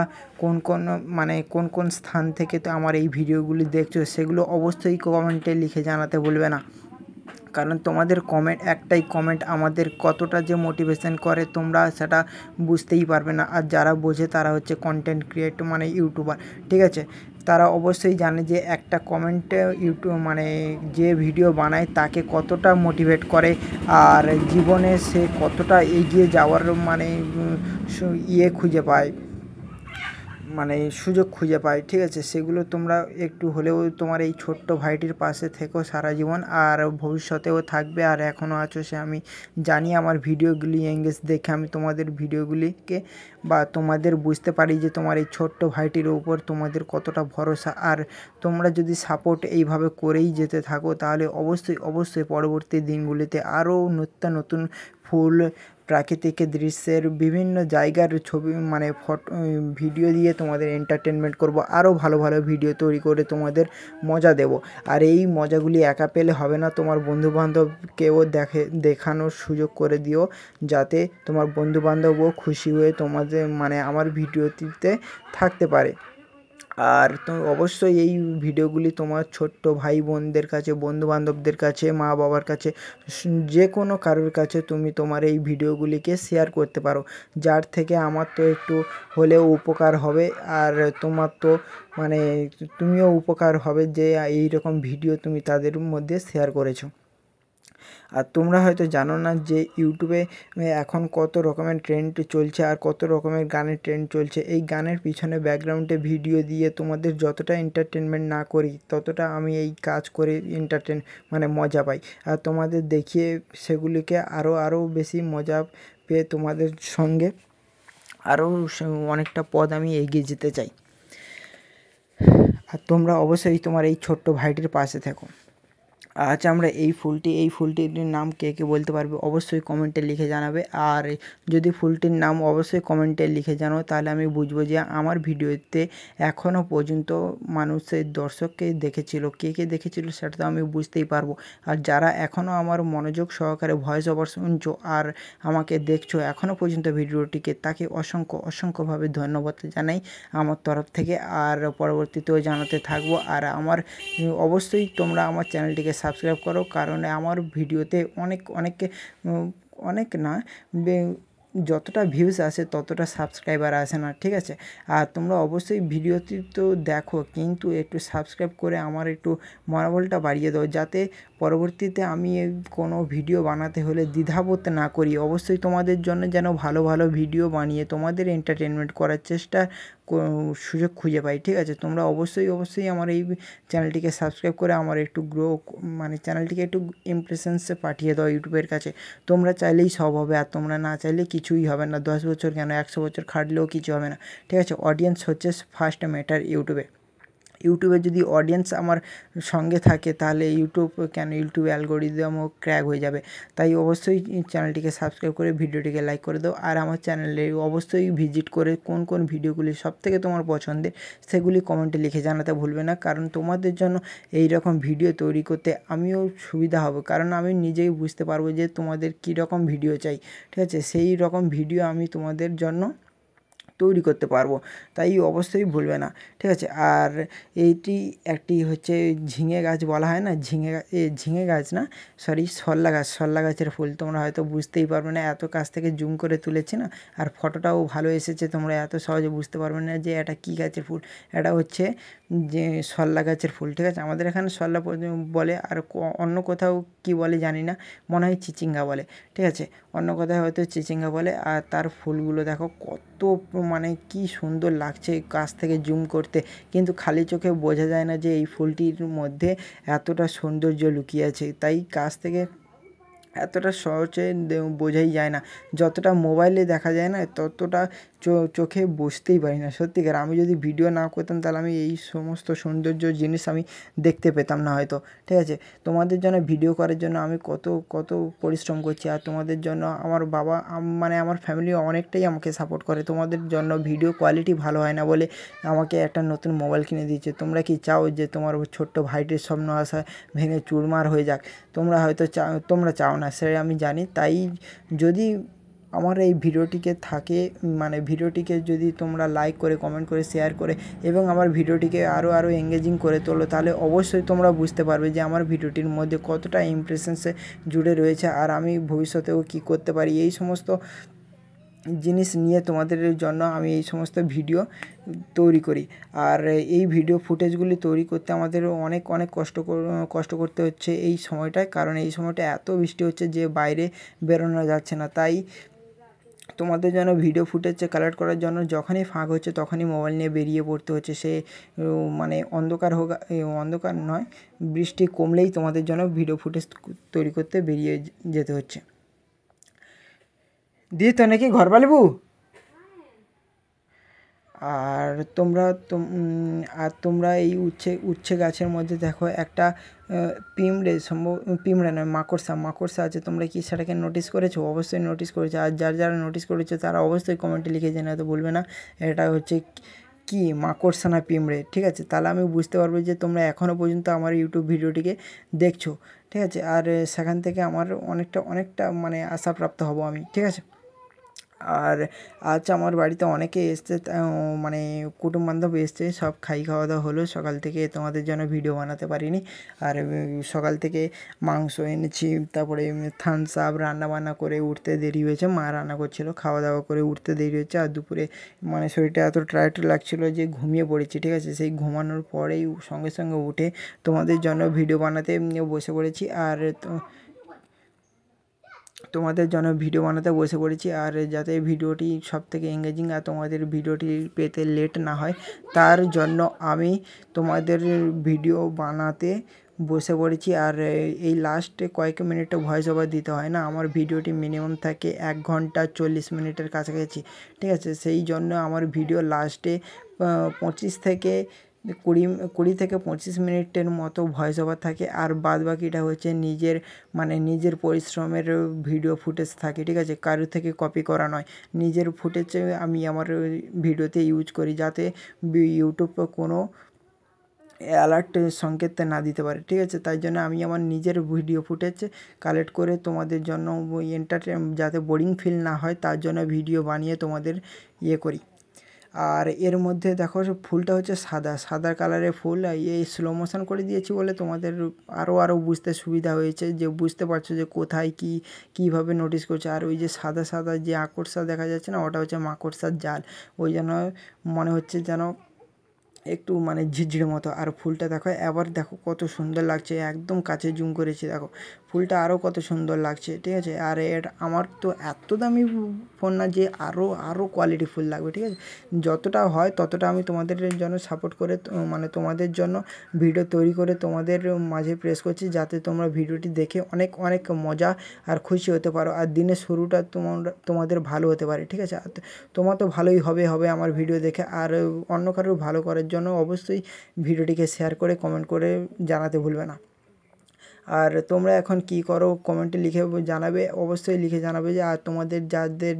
কোন স্থান থেকে তো আমার এই ভিডিওগুলি দেখছো সেগুলো অবশ্যই কমেন্টে লিখে জানাতে ভুলবে না, কারণ তোমাদের কমেন্ট, একটাই কমেন্ট আমাদের কতটা যে মোটিভেশন করে তোমরা সেটা বুঝতেই পারবে না। আর যারা বোঝে তারা হচ্ছে কন্টেন্ট ক্রিয়েটর মানে ইউটিউবার, ঠিক আছে? তারা অবশ্যই জানে যে একটা কমেন্টে ইউটিউব মানে যে ভিডিও বানায় তাকে কতটা মোটিভেট করে, আর জীবনে সে কতটা এগিয়ে যাওয়ার মানে খুঁজে পায়, মানে সুযোগ খুঁজে পায়, ঠিক আছে? সেগুলো তোমরা একটু হলেও তোমার এই ছোট্ট ভাইটির পাশে থেকো সারা জীবন, আর ভবিষ্যতেও থাকবে। আর এখনও আছো সে আমি জানি। আমার ভিডিওগুলি এঙ্গেজ দেখে আমি তোমাদের ভিডিওগুলিকে বা তোমাদের বুঝতে পারি যে তোমার এই ছোট্ট ভাইটির উপর তোমাদের কতটা ভরসা। আর তোমরা যদি সাপোর্ট এইভাবে করেই যেতে থাকো তাহলে অবশ্যই পরবর্তী দিনগুলিতে আরও নতুন ফুল, প্রাকৃতিক দৃশ্যের বিভিন্ন জায়গার ছবি মানে ভিডিও দিয়ে তোমাদের এন্টারটেনমেন্ট করব, আরও ভালো ভিডিও তৈরি করে তোমাদের মজা দেব। আর এই মজাগুলি একা পেলে হবে না, তোমার বন্ধুবান্ধবকেও দেখানোর সুযোগ করে দিও, যাতে তোমার বন্ধুবান্ধবও খুশি হয়ে তোমাদের মানে আমার ভিডিওটিতে থাকতে পারে। আর তো অবশ্যই এই ভিডিওগুলি তোমার ছোট্ট ভাই বোনদের কাছে, বন্ধুবান্ধবদের কাছে, মা বাবার কাছে, যে কোনো কারোর কাছে তুমি তোমার এই ভিডিওগুলিকে শেয়ার করতে পারো, যার থেকে আমার তো একটু হলেও উপকার হবে। আর তোমার তো মানে তুমিও উপকার হবে যে এই রকম ভিডিও তুমি তাদের মধ্যে শেয়ার করেছো। আর তোমরা হয়তো জানো না যে ইউটিউবে এখন কত রকমের ট্রেন্ড চলছে আর কত রকমের গানের ট্রেন্ড চলছে। এই গানের পিছনে ব্যাকগ্রাউন্ডে ভিডিও দিয়ে তোমাদের যতটা এন্টারটেনমেন্ট না করি ততটা আমি এই কাজ করে মানে মজা পাই। আর তোমাদের দেখিয়ে সেগুলিকে আরও বেশি মজা পেয়ে তোমাদের সঙ্গে আরও অনেকটা পদ আমি এগিয়ে যেতে চাই। আর তোমরা অবশ্যই তোমার এই ছোট্ট ভাইটির পাশে থেকো। আজ আমরা এই ফুলটির নাম কে বলতে পারবে অবশ্যই কমেন্টে লিখে জানাবে। আর যদি ফুলটির নাম অবশ্যই কমেন্টে লিখে জানাও তাহলে আমি বুঝবো যে আমার ভিডিওতে এখনও পর্যন্ত মানুষের দর্শককে দেখেছিল, কে দেখেছিল সেটা তো আমি বুঝতেই পারবো। আর যারা এখনও আমার মনোযোগ সহকারে ভয়েস ওভার শুনছো আর আমাকে দেখছো এখনও পর্যন্ত ভিডিওটিকে, তাকে অসংখ্যভাবে ধন্যবাদ জানাই আমার তরফ থেকে। আর পরবর্তীতেও জানাতে থাকবো। আর আমার অবশ্যই তোমরা আমার চ্যানেলটিকে সাবস্ক্রাইব করো, কারণ আমার ভিডিওতে অনেক না যতটা ভিউজ আসে ততটা সাবস্ক্রাইবার আসে না, ঠিক আছে? আর তোমরা অবশ্যই ভিডিওটি তো দেখো, কিন্তু একটু সাবস্ক্রাইব করে আমার একটু মনোবলটা বাড়িয়ে দাও, যাতে পরবর্তীতে আমি কোনো ভিডিও বানাতে হলে দ্বিধাবোধ না করি। অবশ্যই তোমাদের জন্য যেন ভালো ভিডিও বানিয়ে তোমাদের এন্টারটেনমেন্ট করার চেষ্টা সুযোগ খুঁজে পাই, ঠিক আছে? তোমরা অবশ্যই আমার এই চ্যানেলটিকে সাবস্ক্রাইব করে আমার একটু মানে চ্যানেলটিকে একটু ইমপ্রেশনসে পাঠিয়ে দাও ইউটিউবের কাছে। তোমরা চাইলেই সব হবে, আর তোমরা না চাইলে কিছুই হবে না। 10 বছর কেন 100 বছর খাটলেও কিছু হবে না, ঠিক আছে? অডিয়েন্স হচ্ছে ফার্স্ট ম্যাটার ইউটিউবে। ইউটিউবে যদি অডিয়েন্স আমার সঙ্গে থাকে তাহলে ইউটিউব অ্যালগোরিদমও ক্র্যাক হয়ে যাবে। তাই অবশ্যই চ্যানেলটিকে সাবস্ক্রাইব করে ভিডিওটিকে লাইক করে দাও, আর আমার চ্যানেলে অবশ্যই ভিজিট করে কোন কোন ভিডিওগুলি সবথেকে তোমার পছন্দের সেগুলি কমেন্টে লিখে জানাতে ভুলবে না, কারণ তোমাদের জন্য এই রকম ভিডিও তৈরি করতে আমিও সুবিধা হবে, কারণ আমি নিজেই বুঝতে পারবো যে তোমাদের কী রকম ভিডিও চাই। ঠিক আছে, সেই রকম ভিডিও আমি তোমাদের জন্য তৈরি করতে পারবো, তাই অবশ্যই ভুলবে না। ঠিক আছে, আর এইটি একটি হচ্ছে ঝিঙে গাছ বলা হয় না, ঝিঙে গাছ না, সরি, সল্লা গাছের ফুল। তোমরা হয়তো বুঝতেই পারবে না, এত কাছ থেকে জুম করে তুলেছি না, আর ফটোটাও ভালো এসেছে, তোমরা এত সহজে বুঝতে পারবে না যে এটা কী গাছের ফুল। এটা হচ্ছে যে সল্লা গাছের ফুল। ঠিক আছে, আমাদের এখানে সল্লা বলে, আর অন্য কোথাও কি বলে জানি না, মনে হয় চিচিঙ্গা বলে। ঠিক আছে, অন্য কোথাও হয়তো চিচিঙ্গা বলে। আর তার ফুলগুলো দেখো কত মানে কি সুন্দর লাগছে কাছ থেকে জুম করতে, কিন্তু খালি চোখে বোঝা যায় না যে এই ফুলটির মধ্যে এতটা সৌন্দর্য লুকিয়ে আছে। তাই কাছ থেকে এতটা সহজে বোঝাই যায় না, যতটা মোবাইলে দেখা যায় না ততটা চোখে বুঝতেই পারি না। সত্যিকার আমি যদি ভিডিও না করতাম তাহলে আমি এই সমস্ত সৌন্দর্য জিনিস আমি দেখতে পেতাম না হয়তো। ঠিক আছে, তোমাদের জন্য ভিডিও করার জন্য আমি কত পরিশ্রম করছি, আর তোমাদের জন্য আমার বাবা মানে আমার ফ্যামিলি অনেকটাই আমাকে সাপোর্ট করে। তোমাদের জন্য ভিডিও কোয়ালিটি ভালো হয় না বলে আমাকে একটা নতুন মোবাইল কিনে দিয়েছে। তোমরা কি চাও যে তোমার ছোট্ট ভাইটির স্বপ্ন আশা ভেঙে চুরমার হয়ে যাক? তোমরা হয়তো তোমরা চাও না, সেটা আমি জানি। তাই যদি আমার এই ভিডিওটিকে যদি তোমরা লাইক করে, কমেন্ট করে, শেয়ার করে এবং আমার ভিডিওটিকে আরও এঙ্গেজিং করে তোলো, তাহলে অবশ্যই তোমরা বুঝতে পারবে যে আমার ভিডিওটির মধ্যে কতটা ইমপ্রেশনসে জুড়ে রয়েছে, আর আমি ভবিষ্যতেও কী করতে পারি। এই সমস্ত জিনিস নিয়ে তোমাদের জন্য আমি এই সমস্ত ভিডিও তৈরি করি। আর এই ভিডিও ফুটেজগুলি তৈরি করতে আমাদের অনেক কষ্ট করতে হচ্ছে এই সময়টায়, কারণ এই সময়টা এত বৃষ্টি হচ্ছে যে বাইরে বেরোনো যাচ্ছে না। তাই তোমাদের জন্য ভিডিও ফুটেজ কালেক্ট করার জন্য যখনই ফাঁক হচ্ছে তখনই মোবাইল নিয়ে বেরিয়ে পড়তে হচ্ছে। সে মানে অন্ধকার নয়, বৃষ্টি কমলেই তোমাদের জন্য ভিডিও ফুটেজ তৈরি করতে বেরিয়ে যেতে হচ্ছে। দিয়ে তো নাকি ঘর পালিবু। আর তোমরা এই উচ্ছে গাছের মধ্যে দেখো একটা পিঁমড়ে নয়, মাকড়সা আছে। তোমরা কি সেটাকে নোটিস করেছো? অবশ্যই নোটিস করেছো, আর যারা নোটিস করেছো তারা অবশ্যই কমেন্টে লিখে জানাতে ভুলবে না এটা হচ্ছে কি মাকড়সা না পিঁমড়ে। ঠিক আছে, তাহলে আমি বুঝতে পারবো যে তোমরা এখনও পর্যন্ত আমার ইউটিউব ভিডিওটিকে দেখছো। ঠিক আছে, আর সেখান থেকে আমার অনেকটা মানে আশাপ্রাপ্ত হব আমি। ঠিক আছে, আর আজ আমার বাড়িতে অনেকে এসছে, মানে কুটুমবান্ধব এসছে, সব খাওয়া দাওয়া হলো। সকাল থেকে তোমাদের জন্য ভিডিও বানাতে পারিনি, আর সকাল থেকে মাংস এনেছি, তারপরে থামস আপ রান্নাবান্না করে উঠতে দেরি হয়েছে, মা রান্না করছিলো, খাওয়া দাওয়া করে উঠতে দেরি হয়েছে। আর দুপুরে মানে শরীরটা এত টায়ার্ড লাগছিলো যে ঘুমিয়ে পড়েছি। ঠিক আছে, সেই ঘুমানোর পরেই সঙ্গে উঠে তোমাদের জন্য ভিডিও বানাতে বসে পড়েছি, আর তোমাদের জন্য ভিডিও বানাতে বসে পড়েছি। আর যাতে ভিডিওটি সবথেকে এঙ্গেজিং আর তোমাদের ভিডিওটি পেতে লেট না হয়, তার জন্য আমি তোমাদের ভিডিও বানাতে বসে পড়েছি। আর এই লাস্টে কয়েক মিনিটে ভয়েস ওভার দিতে হয় না, আমার ভিডিওটি মিনিমাম থাকে 1 ঘন্টা 40 মিনিটের কাছাকাছি। ঠিক আছে, সেই জন্য আমার ভিডিও লাস্টে 20 থেকে 25 মিনিটের মতো ভয়েস ওভার থাকে, আর বাদ বাকিটা হচ্ছে নিজের পরিশ্রমের ভিডিও ফুটেজ থাকে। ঠিক আছে, কারোর থেকে কপি করা নয়, নিজের ফুটেজ আমি আমার ভিডিওতে ইউজ করি, যাতে ইউটিউব কোনো অ্যালার্ট সংকেত না দিতে পারে। ঠিক আছে, তাই জন্য আমি আমার নিজের ভিডিও ফুটেজ কালেক্ট করে তোমাদের জন্য যাতে বোরিং ফিল না হয় তার জন্য ভিডিও বানিয়ে তোমাদের করি। আর এর মধ্যে দেখো ফুলটা হচ্ছে সাদা কালারের ফুল, এই স্লো মোশন করে দিয়েছি বলে তোমাদের আরও বুঝতে সুবিধা হয়েছে, যে বুঝতে পারছো যে কোথায় কীভাবে নোটিস করছে। আর ওই যে সাদা যে আকর্ষা দেখা যাচ্ছে না, ওটা হচ্ছে মাকড়সার জাল, ওই জন্য মনে হচ্ছে যেন একটু ঝিরঝিরের মতো। আর ফুলটা দেখো, এবার দেখো কত সুন্দর লাগছে, একদম কাছে জুম করেছি, দেখো ফুলটা আরও কত সুন্দর লাগছে, ঠিক আছে। আর এটা আমার তো এত দামি ফোন না যে আরও কোয়ালিটি ফুল লাগবে, ঠিক আছে। যতটা হয় ততটা আমি তোমাদের জন্য সাপোর্ট করে মানে তোমাদের জন্য ভিডিও তৈরি করে তোমাদের মাঝে প্রেস করছি, যাতে তোমরা ভিডিওটি দেখে অনেক অনেক মজা আর খুশি হতে পারো, আর দিনের শুরুটা তোমাদের ভালো হতে পারে, ঠিক আছে। তোমার তো ভালোই হবে আমার ভিডিও দেখে। আর অন্য কারোর ভালো করার জন্য অবশ্যই ভিডিওটিকে শেয়ার করে কমেন্ট করে জানাতে ভুলবে না। আর তোমরা এখন কি করো কমেন্টে লিখে জানাবে, অবশ্যই লিখে জানাবে যে আর তোমাদের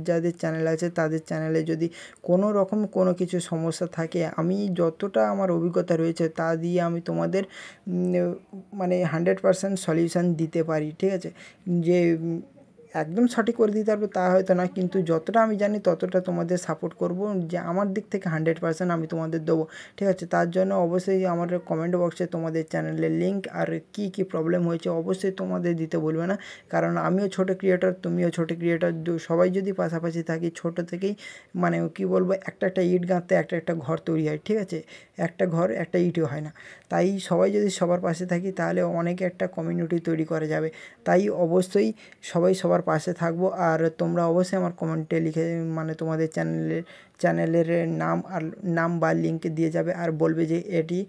যাদের চ্যানেল আছে তাদের চ্যানেলে যদি কোনো রকম কোনো কিছু সমস্যা থাকে, আমি যতটা আমার অভিজ্ঞতা রয়েছে তা দিয়ে আমি তোমাদের মানে 100% সলিউশন দিতে পারি, ঠিক আছে। যে একদম সঠিক করে দিতে পারবো তা হয়তো না, কিন্তু যতটা আমি জানি ততটা তোমাদের সাপোর্ট করব, যে আমার দিক থেকে 100% আমি তোমাদের দেবো, ঠিক আছে। তার জন্য অবশ্যই আমার কমেন্ট বক্সে তোমাদের চ্যানেলের লিঙ্ক আর কি প্রবলেম হয়েছে অবশ্যই তোমাদের দিতে বলবে না, কারণ আমিও ছোটো ক্রিয়েটর, তুমিও ছোটো ক্রিয়েটর, সবাই যদি পাশাপাশি থাকি ছোটো থেকেই মানে কি বলবো একটা ইট গাঁথতে একটা ঘর তৈরি হয়, ঠিক আছে। একটা ঘর একটা ইটও হয় না, তাই সবাই যদি সবার পাশে থাকি তাহলে অনেক একটা কমিউনিটি তৈরি করা যাবে। তাই অবশ্যই সবাই সবার পাশে থাকবো। আর তোমরা অবশ্যই আমার কমেন্টে লিখে মানে তোমাদের চ্যানেলের নাম বা লিঙ্ক দিয়ে যাবে আর বলবে যে এটি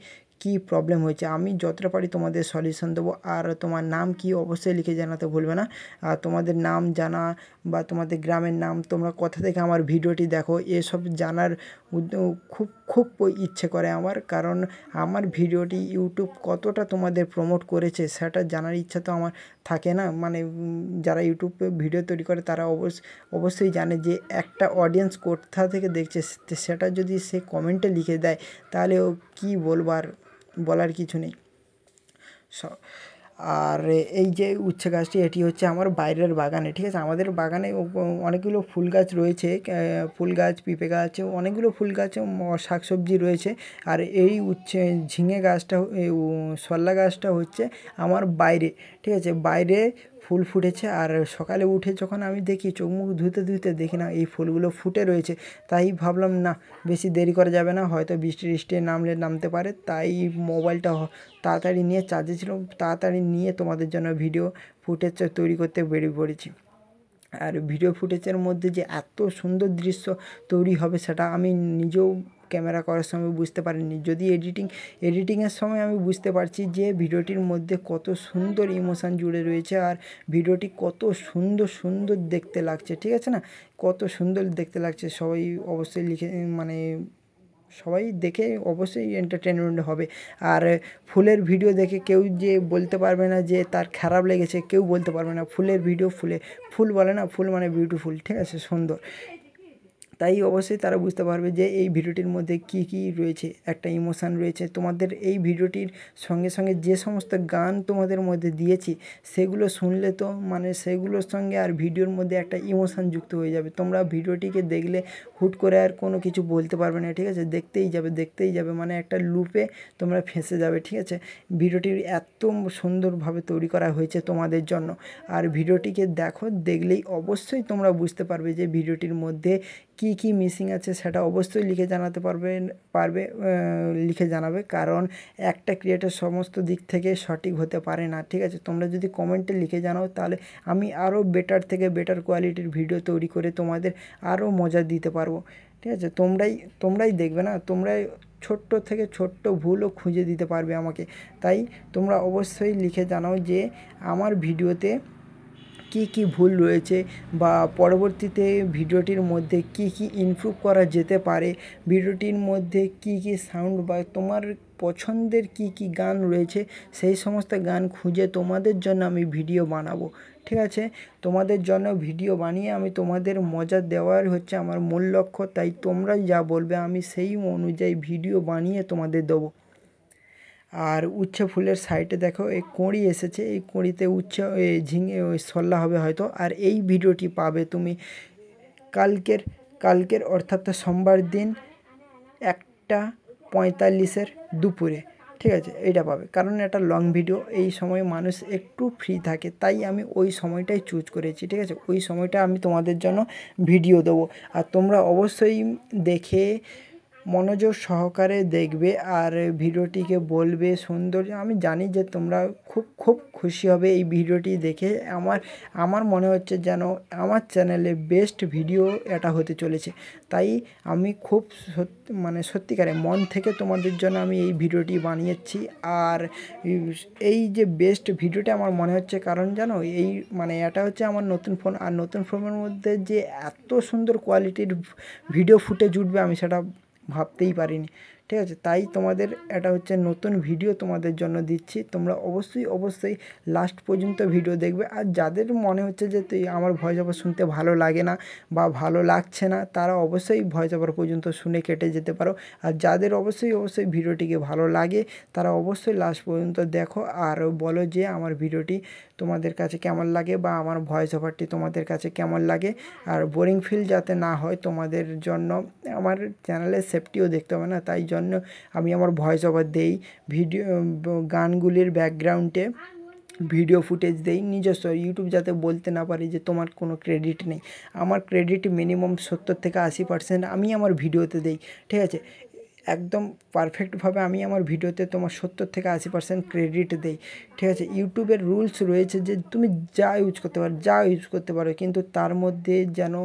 কি প্রবলেম হয়েছে, আমি যতটা পারি তোমাদের সলিউশন দেবো। আর তোমার নাম কি অবশ্যই লিখে জানাতে ভুলবে না। আর তোমাদের নাম জানা বা তোমাদের গ্রামের নাম, তোমরা কোথা থেকে আমার ভিডিওটি দেখো, এসব জানার খুব ইচ্ছে করে আমার, কারণ আমার ভিডিওটি ইউটিউব কতটা তোমাদের প্রমোট করেছে সেটা জানার ইচ্ছা তো আমার থাকে না। মানে যারা ইউটিউবে ভিডিও তৈরি করে তারা অবশ্যই জানে যে একটা অডিয়েন্স কোথা থেকে দেখছে, সেটা যদি সে কমেন্টে লিখে দেয় তাহলে ও কী বলার কিছু নেই। আর এই যে উচ্ছে গাছটি এটি হচ্ছে আমার বাইরের বাগানে, ঠিক আছে। আমাদের বাগানে অনেকগুলো ফুল গাছ রয়েছে, ফুল গাছ, পেঁপে গাছ, অনেকগুলো ফুল গাছ, শাকসবজি রয়েছে। আর এই উচ্ছে ঝিঙে গাছটা, সল্লা গাছটা হচ্ছে আমার বাইরে, ঠিক আছে। বাইরে ফুল ফুটেছে, আর সকালে উঠে যখন আমি দেখি চোখ মুখ ধুতে দেখি না এই ফুলগুলো ফুটে রয়েছে, তাই ভাবলাম না বেশি দেরি করা যাবে না, হয়তো বৃষ্টি নামতে পারে, তাই মোবাইলটা তাড়াতাড়ি নিয়ে চার্জে ছিল, তাড়াতাড়ি নিয়ে তোমাদের জন্য ভিডিও ফুটেজ তৈরি করতে বেরিয়ে পড়েছি। আর ভিডিও ফুটেজের মধ্যে যে এত সুন্দর দৃশ্য তৈরি হবে সেটা আমি নিজেও ক্যামেরা করার সময় বুঝতে পারিনি, যদি এডিটিংয়ের সময় আমি বুঝতে পারছি যে ভিডিওটির মধ্যে কত সুন্দর ইমোশান জুড়ে রয়েছে, আর ভিডিওটি কত সুন্দর দেখতে লাগছে, ঠিক আছে না, কত সুন্দর দেখতে লাগছে। সবাই অবশ্যই মানে সবাই দেখে অবশ্যই এন্টারটেনমেন্ট হবে। আর ফুলের ভিডিও দেখে কেউ যে বলতে পারবে না যে তার খারাপ লেগেছে, কেউ বলতে পারবে না। ফুলের ভিডিও ফুল বলে না, ফুল মানে বিউটিফুল, ঠিক আছে, সুন্দর, তাই অবশ্যই তারা বুঝতে পারবে যে এই ভিডিওটির মধ্যে কি রয়েছে, একটা ইমোশান রয়েছে। তোমাদের এই ভিডিওটির সঙ্গে যে সমস্ত গান তোমাদের মধ্যে দিয়েছি সেগুলো শুনলে তো মানে সেগুলোর সঙ্গে আর ভিডিওর মধ্যে একটা ইমোশান যুক্ত হয়ে যাবে। তোমরা ভিডিওটিকে দেখলে হুট করে আর কোনো কিছু বলতে পারবে না, ঠিক আছে, দেখতেই যাবে মানে একটা লুপে তোমরা ফেঁসে যাবে, ঠিক আছে। ভিডিওটির এত সুন্দরভাবে তৈরি করা হয়েছে তোমাদের জন্য। আর ভিডিওটিকে দেখলেই অবশ্যই তোমরা বুঝতে পারবে যে ভিডিওটির মধ্যে কি মিসিং আছে, সেটা অবশ্যই লিখে জানাবে, কারণ একটা ক্রিয়েটর সমস্ত দিক থেকে সঠিক হতে পারে না, ঠিক আছে। তোমরা যদি কমেন্টে লিখে জানাও তাহলে আমি আরও বেটার থেকে বেটার কোয়ালিটির ভিডিও তৈরি করে তোমাদের আরও মজা দিতে পারবো, ঠিক আছে। তোমরাই দেখবে না, তোমরাই ছোট্ট থেকে ছোট্ট ভুলও খুঁজে দিতে পারবে আমাকে, তাই তোমরা অবশ্যই লিখে জানাও যে আমার ভিডিওতে কি ভুল রয়েছে, বা পরবর্তীতে ভিডিওটির মধ্যে কি ইমপ্রুভ করা যেতে পারে, ভিডিওটির মধ্যে কি সাউন্ড বা তোমার পছন্দের কি গান রয়েছে, সেই সমস্ত গান খুঁজে তোমাদের জন্য আমি ভিডিও বানাবো, ঠিক আছে। তোমাদের জন্য ভিডিও বানিয়ে আমি তোমাদের মজা দেওয়ার হচ্ছে আমার মূল লক্ষ্য, তাই তোমরা যা বলবে আমি সেই অনুযায়ী ভিডিও বানিয়ে তোমাদের দেবো। আর উচ্ছে ফুলের সাইডে দেখো এই কুঁড়ি এসেছে, এই কুঁড়িতে উচ্ছে ঝিঙে সল্লা হবে হয়তো। আর এই ভিডিওটি পাবে তুমি কালকের অর্থাৎ সোমবার দিন 1:45 দুপুরে, ঠিক আছে, এইটা পাবে, কারণ এটা লং ভিডিও, এই সময় মানুষ একটু ফ্রি থাকে, তাই আমি ওই সময়টাই চুজ করেছি, ঠিক আছে। ওই সময়টা আমি তোমাদের জন্য ভিডিও দেবো, আর তোমরা অবশ্যই দেখে মনোযোগ সহকারে দেখবে আর ভিডিওটিকে বলবে সুন্দর। আমি জানি যে তোমরা খুব খুশি হবে এই ভিডিওটি দেখে। আমার মনে হচ্ছে যেন আমার চ্যানেলে বেস্ট ভিডিও এটা হতে চলেছে। তাই আমি খুব সত্যিকারে মন থেকে তোমাদের জন্য আমি এই ভিডিওটি বানিয়েছি। আর এই যে বেস্ট ভিডিওটা আমার মনে হচ্ছে কারণ জানো এই এটা হচ্ছে আমার নতুন ফোন, আর নতুন ফোনের মধ্যে যে এত সুন্দর কোয়ালিটির ভিডিও ফুটেজ উঠবে আমি সেটা ভাবতেই পারিনি। ঠিক আছে, তাই তোমাদের এটা হচ্ছে নতুন ভিডিও তোমাদের জন্য দিচ্ছি। তোমরা অবশ্যই লাস্ট পর্যন্ত ভিডিও দেখবে। আর যাদের মনে হচ্ছে যে আমার ভয়েস ওভার শুনতে ভালো লাগে না বা ভালো লাগছে না, তারা অবশ্যই ভয়েস ওভার পর্যন্ত শুনে কেটে যেতে পারো। আর যাদের অবশ্যই ভিডিওটিকে ভালো লাগে তারা অবশ্যই লাস্ট পর্যন্ত দেখো আর বলো যে আমার ভিডিওটি তোমাদের কাছে কেমন লাগে বা আমার ভয়েস ওভারটি তোমাদের কাছে কেমন লাগে। আর বোরিং ফিল যাতে না হয় তোমাদের জন্য, আমার চ্যানেলের সেফটিও দেখতে হবে না, তাই জন্য আমি আমার ভয়েস ওভার দেই। ভিডিও গানগুলির ব্যাকগ্রাউন্ডে ভিডিও ফুটেজ দেই নিজস্ব, ইউটিউব যাতে বলতে না পারি যে তোমার কোনো ক্রেডিট নেই। আমার ক্রেডিট মিনিমাম 70 থেকে 80% আমি আমার ভিডিওতে দেই। ঠিক আছে, একদম পারফেক্টভাবে আমি আমার ভিডিওতে তোমার 70 থেকে 80% ক্রেডিট দেই। ঠিক আছে, ইউটিউবের রুলস রয়েছে যে তুমি যা ইউজ করতে পারো কিন্তু তার মধ্যে যেন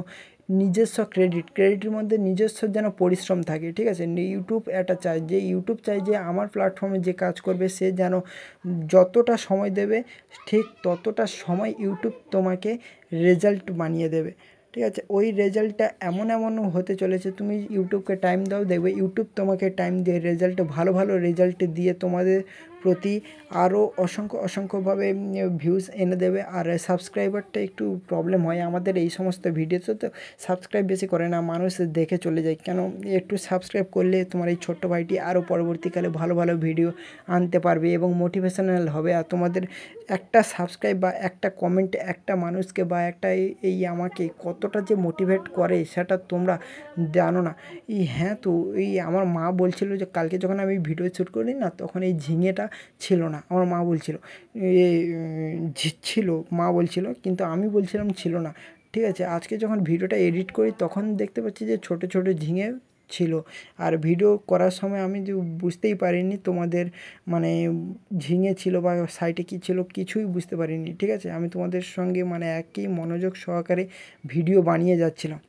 নিজস্ব ক্রেডিটের মধ্যে নিজস্ব যেন পরিশ্রম থাকে। ঠিক আছে, ইউটিউব এটা চায় যে আমার প্ল্যাটফর্মে যে কাজ করবে সে যেন যতটা সময় দেবে ঠিক ততটা সময় ইউটিউব তোমাকে রেজাল্ট বানিয়ে দেবে। ঠিক আছে, ওই রেজাল্টটা এমন হতে চলেছে, তুমি ইউটিউবকে টাইম দাও, দেখবে ইউটিউব তোমাকে টাইম দিয়ে ভালো রেজাল্ট দিয়ে তোমাদের প্রতি আরও অসংখ্যভাবে ভিউজ এনে দেবে। আর সাবস্ক্রাইবারটা একটু প্রবলেম হয় আমাদের এই সমস্ত ভিডিওতে, তো সাবস্ক্রাইব বেশি করে না, মানুষ দেখে চলে যায়। কেন একটু সাবস্ক্রাইব করলে তোমার এই ছোট্ট ভাইটি আরও পরবর্তীকালে ভালো ভিডিও আনতে পারবে এবং মোটিভেশনাল হবে। আর তোমাদের একটা সাবস্ক্রাইব বা একটা কমেন্ট একটা মানুষকে বা একটা এই আমাকে কতটা যে মোটিভেট করে সেটা তোমরা জানো না। হ্যাঁ, তো আমার মা বলছিল যে কালকে যখন আমি ভিডিও শ্যুট করি না তখন এই ঝিঙেটা ছিল না, আমার মা বলছিল ছিল, মা বলছিল কিন্তু আমি বলছিলাম ছিল না। ঠিক আছে, আজকে যখন ভিডিওটা এডিট করি তখন দেখতে পাচ্ছি যে ছোট ঝিঙে ছিল। আর ভিডিও করার সময় আমি বুঝতেই পারিনি তোমাদের ঝিঙে ছিল বা সাইডে কী ছিল কিছুই বুঝতে পারিনি। ঠিক আছে, আমি তোমাদের সঙ্গে একই মনোযোগ সহকারে ভিডিও বানিয়ে যাচ্ছিলাম।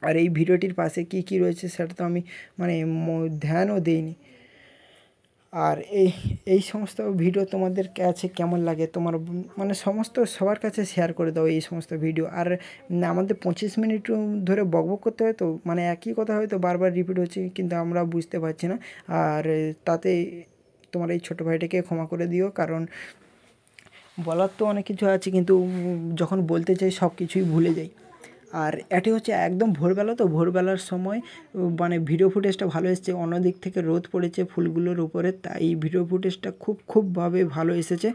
আর এই ভিডিওটির পাশে কী রয়েছে সেটা তো আমি ধ্যানও দিইনি। আর এই সমস্ত ভিডিও তোমাদের কাছে কেমন লাগে তোমার সবার কাছে শেয়ার করে দাও এই সমস্ত ভিডিও। আর আমাদের 25 মিনিট ধরে বকবক করতে হয়, তো একই কথা হয়তো বারবার রিপিট হচ্ছে কিন্তু আমরা বুঝতে পারছি না। আর তাতে তোমার এই ছোটো ভাইটাকে ক্ষমা করে দিও, কারণ বলার তো অনেক কিছু আছে কিন্তু যখন বলতে চাই সব কিছুই ভুলে যাই। আর এটি হচ্ছে একদম ভোরবেলা, তো ভোরবেলার সময় ভিডিও ফুটেজটা ভালো এসেছে। অন্যদিক থেকে রোদ পড়েছে ফুলগুলোর উপরে, তাই ভিডিও ফুটেজটা খুবভাবে ভালো এসেছে।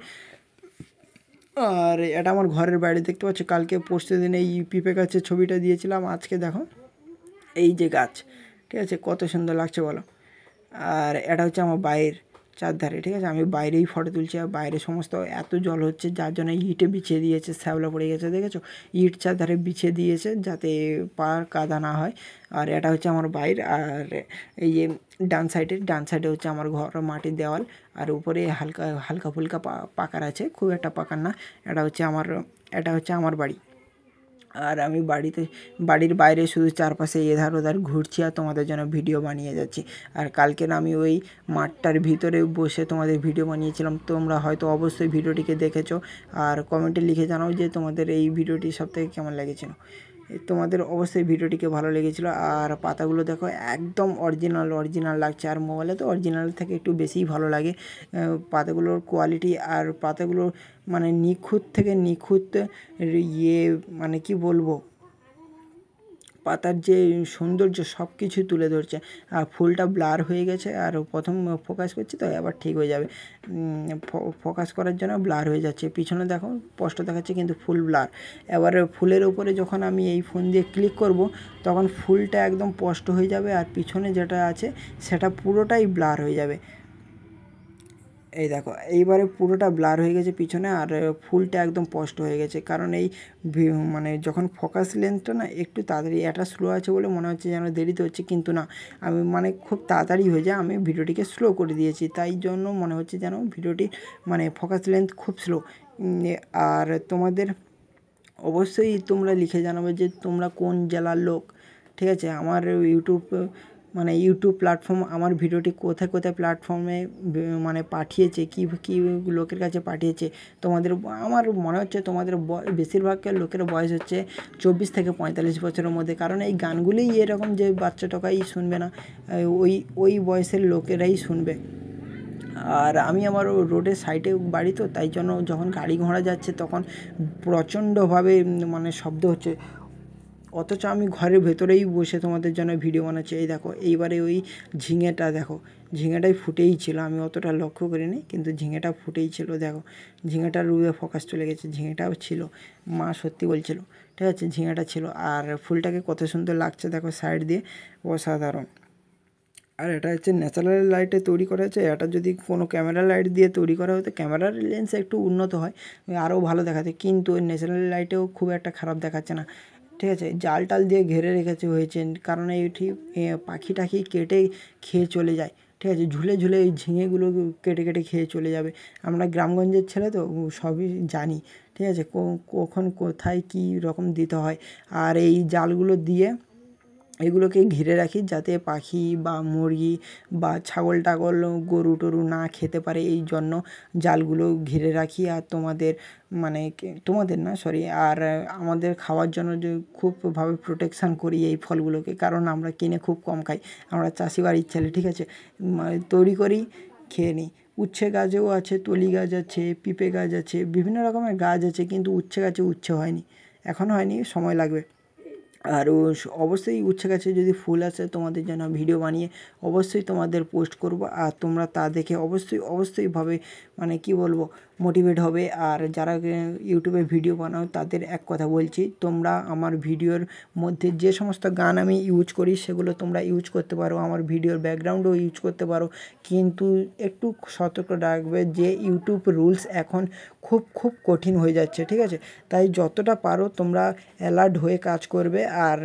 আর এটা আমার ঘরের বাইরে দেখতে পাচ্ছ, কালকে পরশু দিন এই পিঁপে গাছের ছবিটা দিয়েছিলাম, আজকে দেখো এই যে গাছ। ঠিক আছে, কত সুন্দর লাগছে বলো। আর এটা হচ্ছে আমার বাইরের চারধারে। ঠিক আছে, আমি বাইরেই ফটো তুলছি, আর বাইরে সমস্ত এত জল হচ্ছে যার জন্য ইটে বিছিয়ে দিয়েছে, শ্যাওলা পড়ে গেছে দেখেছো, ইট চারধারে বিছিয়ে দিয়েছে যাতে পা কাদা না হয়। আর এটা হচ্ছে আমার বাইর। আর এই যে ডান সাইডে হচ্ছে আমার ঘর, মাটির দেওয়াল, আর উপরে হালকা ফুলকা পাকার আছে, খুব একটা পাকার না। এটা হচ্ছে আমার বাড়ি। আর আমি বাড়ির বাইরে শুধু চারপাশে এধার ওধার ঘুরছি আর তোমাদের জন্য ভিডিও বানিয়ে যাচ্ছি। আর কালকের আমি ওই মাঠটার ভিতরে বসে তোমাদের ভিডিও বানিয়েছিলাম, তোমরা হয়তো অবশ্যই ভিডিওটিকে দেখেছো। আর কমেন্টে লিখে জানাও যে তোমাদের এই ভিডিওটি সবথেকে কেমন লেগেছিল। তোমাদের অবশ্যই ভিডিওটিকে ভালো লেগেছিলো। আর পাতাগুলো দেখো একদম অরিজিনাল লাগছে, আর মোবাইলে তো অরিজিনাল থেকে একটু বেশিই ভালো লাগে পাতাগুলোর কোয়ালিটি। আর পাতাগুলো নিখুঁত থেকে নিখুঁত কি বলবো, পাতার যে সৌন্দর্য সব কিছু তুলে ধরছে। আর ফুলটা ব্লার হয়ে গেছে, আর প্রথম ফোকাস করছি তো আবার ঠিক হয়ে যাবে, ফোকাস করার জন্য ব্লার হয়ে যাচ্ছে। পিছনে দেখো স্পষ্ট দেখাচ্ছে কিন্তু ফুল ব্লার। এবারে ফুলের উপরে যখন আমি এই ফোন দিয়ে ক্লিক করব তখন ফুলটা একদম স্পষ্ট হয়ে যাবে, আর পিছনে যেটা আছে সেটা পুরোটাই ব্লার হয়ে যাবে। এই দেখো এইবারে পুরোটা ব্লার হয়ে গেছে পিছনে, আর ফুলটা একদম স্পষ্ট হয়ে গেছে, কারণ এই মানে যখন ফোকাস লেন্সটা না একটু তাড়াতাড়ি, এটা স্লো আছে বলে মনে হচ্ছে যেন দেরিতে হচ্ছে, কিন্তু না, আমি মানে খুব তাড়াতাড়ি হয়ে যায়, আমি ভিডিওটিকে স্লো করে দিয়েছি, তাই জন্য মনে হচ্ছে যেন ভিডিওটি মানে ফোকাস লেন্থ খুব স্লো। আর তোমাদের অবশ্যই তোমরা লিখে জানাবে যে তোমরা কোন জেলার লোক, ঠিক আছে। আমার ইউটিউব প্ল্যাটফর্ম আমার ভিডিওটি কোথায় কোথায় প্ল্যাটফর্মে মানে পাঠিয়েছে, কী লোকের কাছে পাঠিয়েছে তোমাদের। আমার মনে হচ্ছে তোমাদের বেশিরভাগ লোকের বয়স হচ্ছে 24 থেকে 45 বছরের মধ্যে, কারণ এই গানগুলোই এরকম যে বাচ্চা টকাই শুনবে না, ওই বয়সের লোকেরাই শুনবে। আর আমি আমার রোডের সাইডে বাড়ি, তো তাই জন্য যখন গাড়ি ঘোড়া যাচ্ছে তখন প্রচণ্ডভাবে মানে শব্দ হচ্ছে, অথচ আমি ঘরের ভেতরেই বসে তোমাদের জন্য ভিডিও বানাচ্ছি। এই দেখো এইবারে ওই ঝিঙেটা দেখো, ঝিঙেটাই ফুটেই ছিল, আমি অতটা লক্ষ্য করিনি, কিন্তু ঝিঙেটা ফুটেই ছিল। দেখো ঝিঙেটার রুয়ে ফোকাস চলে গেছে, ঝিঙেটাও ছিল, মা সত্যি বলছিল, ঠিক আছে, ঝিঙেটা ছিল। আর ফুলটাকে কত সুন্দর লাগছে দেখো সাইড দিয়ে, অসাধারণ। আর এটা হচ্ছে ন্যাচারাল লাইটে তৈরি করা হয়েছে, এটা যদি কোনো ক্যামেরা লাইট দিয়ে তৈরি করা হতো, ক্যামেরার লেন্স একটু উন্নত হয়, আরও ভালো দেখাতে, কিন্তু ন্যাচারাল লাইটেও খুব একটা খারাপ দেখাচ্ছে না, ঠিক আছে। জাল টাল দিয়ে ঘিরে হয়েছে, কারণ এইটি পাখি টাখি কেটে খেয়ে চলে যায়, ঠিক আছে, ঝুলে ঝুলে এই ঝিঙেগুলো কেটে কেটে খেয়ে চলে যাবে। আমরা গ্রামগঞ্জের ছেলে তো সবই জানি, ঠিক আছে, কখন কোথায় কী রকম দিতে হয়। আর এই জালগুলো দিয়ে এগুলোকে ঘিরে রাখি যাতে পাখি বা মুরগি বা ছাগল টাগল গরু টরু না খেতে পারে, এই জন্য জালগুলো ঘিরে রাখি। আর তোমাদের না সরি, আর আমাদের খাওয়ার জন্য যে খুবভাবে প্রোটেকশান করি এই ফলগুলোকে, কারণ আমরা কিনে খুব কম খাই, আমরা চাষি বাড়ির ছেলে, ঠিক আছে, তৈরি করি খেয়ে নিই। উচ্ছে গাছও আছে, তলি গাছ আছে, পিঁপে গাছ আছে, বিভিন্ন রকমের গাছ আছে, কিন্তু উচ্ছে গাছে উচ্ছে হয়নি, এখনও হয়নি, সময় লাগবে। আর অবশ্যই উচ্ছে গাছে যদি ফুল আসে তোমাদের জন্য ভিডিও বানিয়ে অবশ্যই তোমাদের পোস্ট করব, আর তোমরা তা দেখে অবশ্যইভাবে মানে কি বলবো মোটিভেট হবে। আর যারা ইউটিউবে ভিডিও বানাও তাদের এক কথা বলছি, তোমরা আমার ভিডিওর মধ্যে যে সমস্ত গান আমি ইউজ করি সেগুলো তোমরা ইউজ করতে পারো, আমার ভিডিওর ব্যাকগ্রাউন্ডও ইউজ করতে পারো, কিন্তু একটু সতর্ক রাখবে যে ইউটিউব রুলস এখন খুব কঠিন হয়ে যাচ্ছে, ঠিক আছে। তাই যতটা পারো তোমরা অ্যালার্ট হয়ে কাজ করবে, আর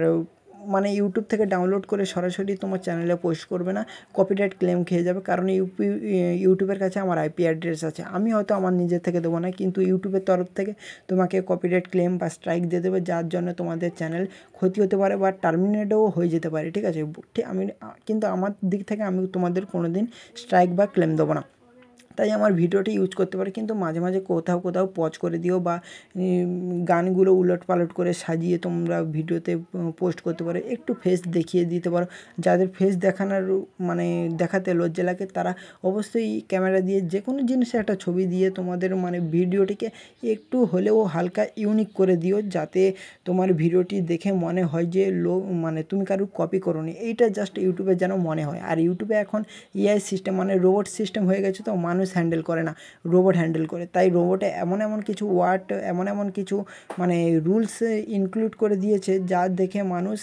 মানে ইউটিউব থেকে ডাউনলোড করে সরাসরি তোমার চ্যানেলে পোস্ট করবে না, কপিরাইট ক্লেম খেয়ে যাবে, কারণ ইউটিউবের কাছে আমার আইপি অ্যাড্রেস আছে, আমি হয়তো আমার নিজের থেকে দেবো না, কিন্তু ইউটিউবের তরফ থেকে তোমাকে কপিরাইট ক্লেম বা স্ট্রাইক দিয়ে দেবে, যার জন্য তোমাদের চ্যানেল ক্ষতি হতে পারে বা টার্মিনেটও হয়ে যেতে পারে, ঠিক আছে। কিন্তু আমার দিক থেকে আমি তোমাদের কোনো দিন স্ট্রাইক বা ক্লেম দেবো না, তাই আমার ভিডিওটি ইউজ করতে পারে, কিন্তু মাঝে মাঝে কোথাও পজ করে দিও বা গানগুলো উলট পালট করে সাজিয়ে তোমরা ভিডিওতে পোস্ট করতে পারো, একটু ফেস দেখিয়ে দিতে পারো। যাদের ফেস দেখানোর মানে দেখাতে লজ্জা লাগে তারা অবশ্যই ক্যামেরা দিয়ে যে কোনো জিনিসে একটা ছবি দিয়ে তোমাদের মানে ভিডিওটিকে একটু হলেও হালকা ইউনিক করে দিও, যাতে তোমার ভিডিওটি দেখে মনে হয় যে মানে তুমি কারো কপি করোনি, এইটা জাস্ট ইউটিউবে যেন মনে হয়। আর ইউটিউবে এখন এআই সিস্টেম মানে রোবট সিস্টেম হয়ে গেছে, তো মানুষ হ্যান্ডেল করে না, রোবট হ্যান্ডেল করে, তাই রোবটে এমন কিছু ওয়ার্ড এমন কিছু মানে রুলস ইনক্লুড করে দিয়েছে যা দেখে মানুষ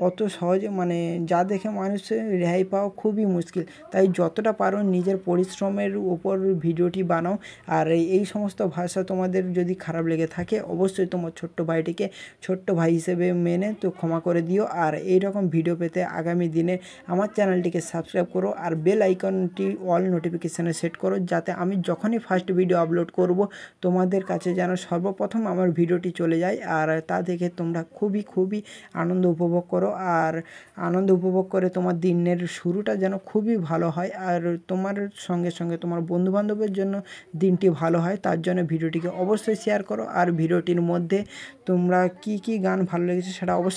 অত সহজে মানে যা দেখে মানুষ রেহাই পাওয়া খুবই মুশকিল। তাই যতটা পারো নিজের পরিশ্রমের উপর ভিডিওটি বানাও। আর এই সমস্ত ভাষা তোমাদের যদি খারাপ লেগে থাকে অবশ্যই তোমার ছোট্ট ভাইটিকে ছোট্ট ভাই হিসেবে মেনে তো ক্ষমা করে দিও। আর এই রকম ভিডিও পেতে আগামী দিনে আমার চ্যানেলটিকে সাবস্ক্রাইব করো, আর বেল আইকনটি অল নোটিফিকেশানে সেট করো, যাতে আমি যখনই ফার্স্ট ভিডিও আপলোড করব তোমাদের কাছে যেন সর্বপ্রথম আমার ভিডিওটি চলে যায়, আর তা দেখে তোমরা খুবই আনন্দ উপভোগ করো, আর আনন্দ উপভোগ করে তোমার দিনের শুরুটা যেন খুবই ভালো হয়, আর তোমার সঙ্গে তোমার বন্ধুবান্ধবের জন্য দিনটি ভালো হয়। তার জন্য ভিডিওটিকে অবশ্যই শেয়ার করো, আর ভিডিওটির মধ্যে তোমরা কি গান ভালো লেগেছে সেটা অবশ্যই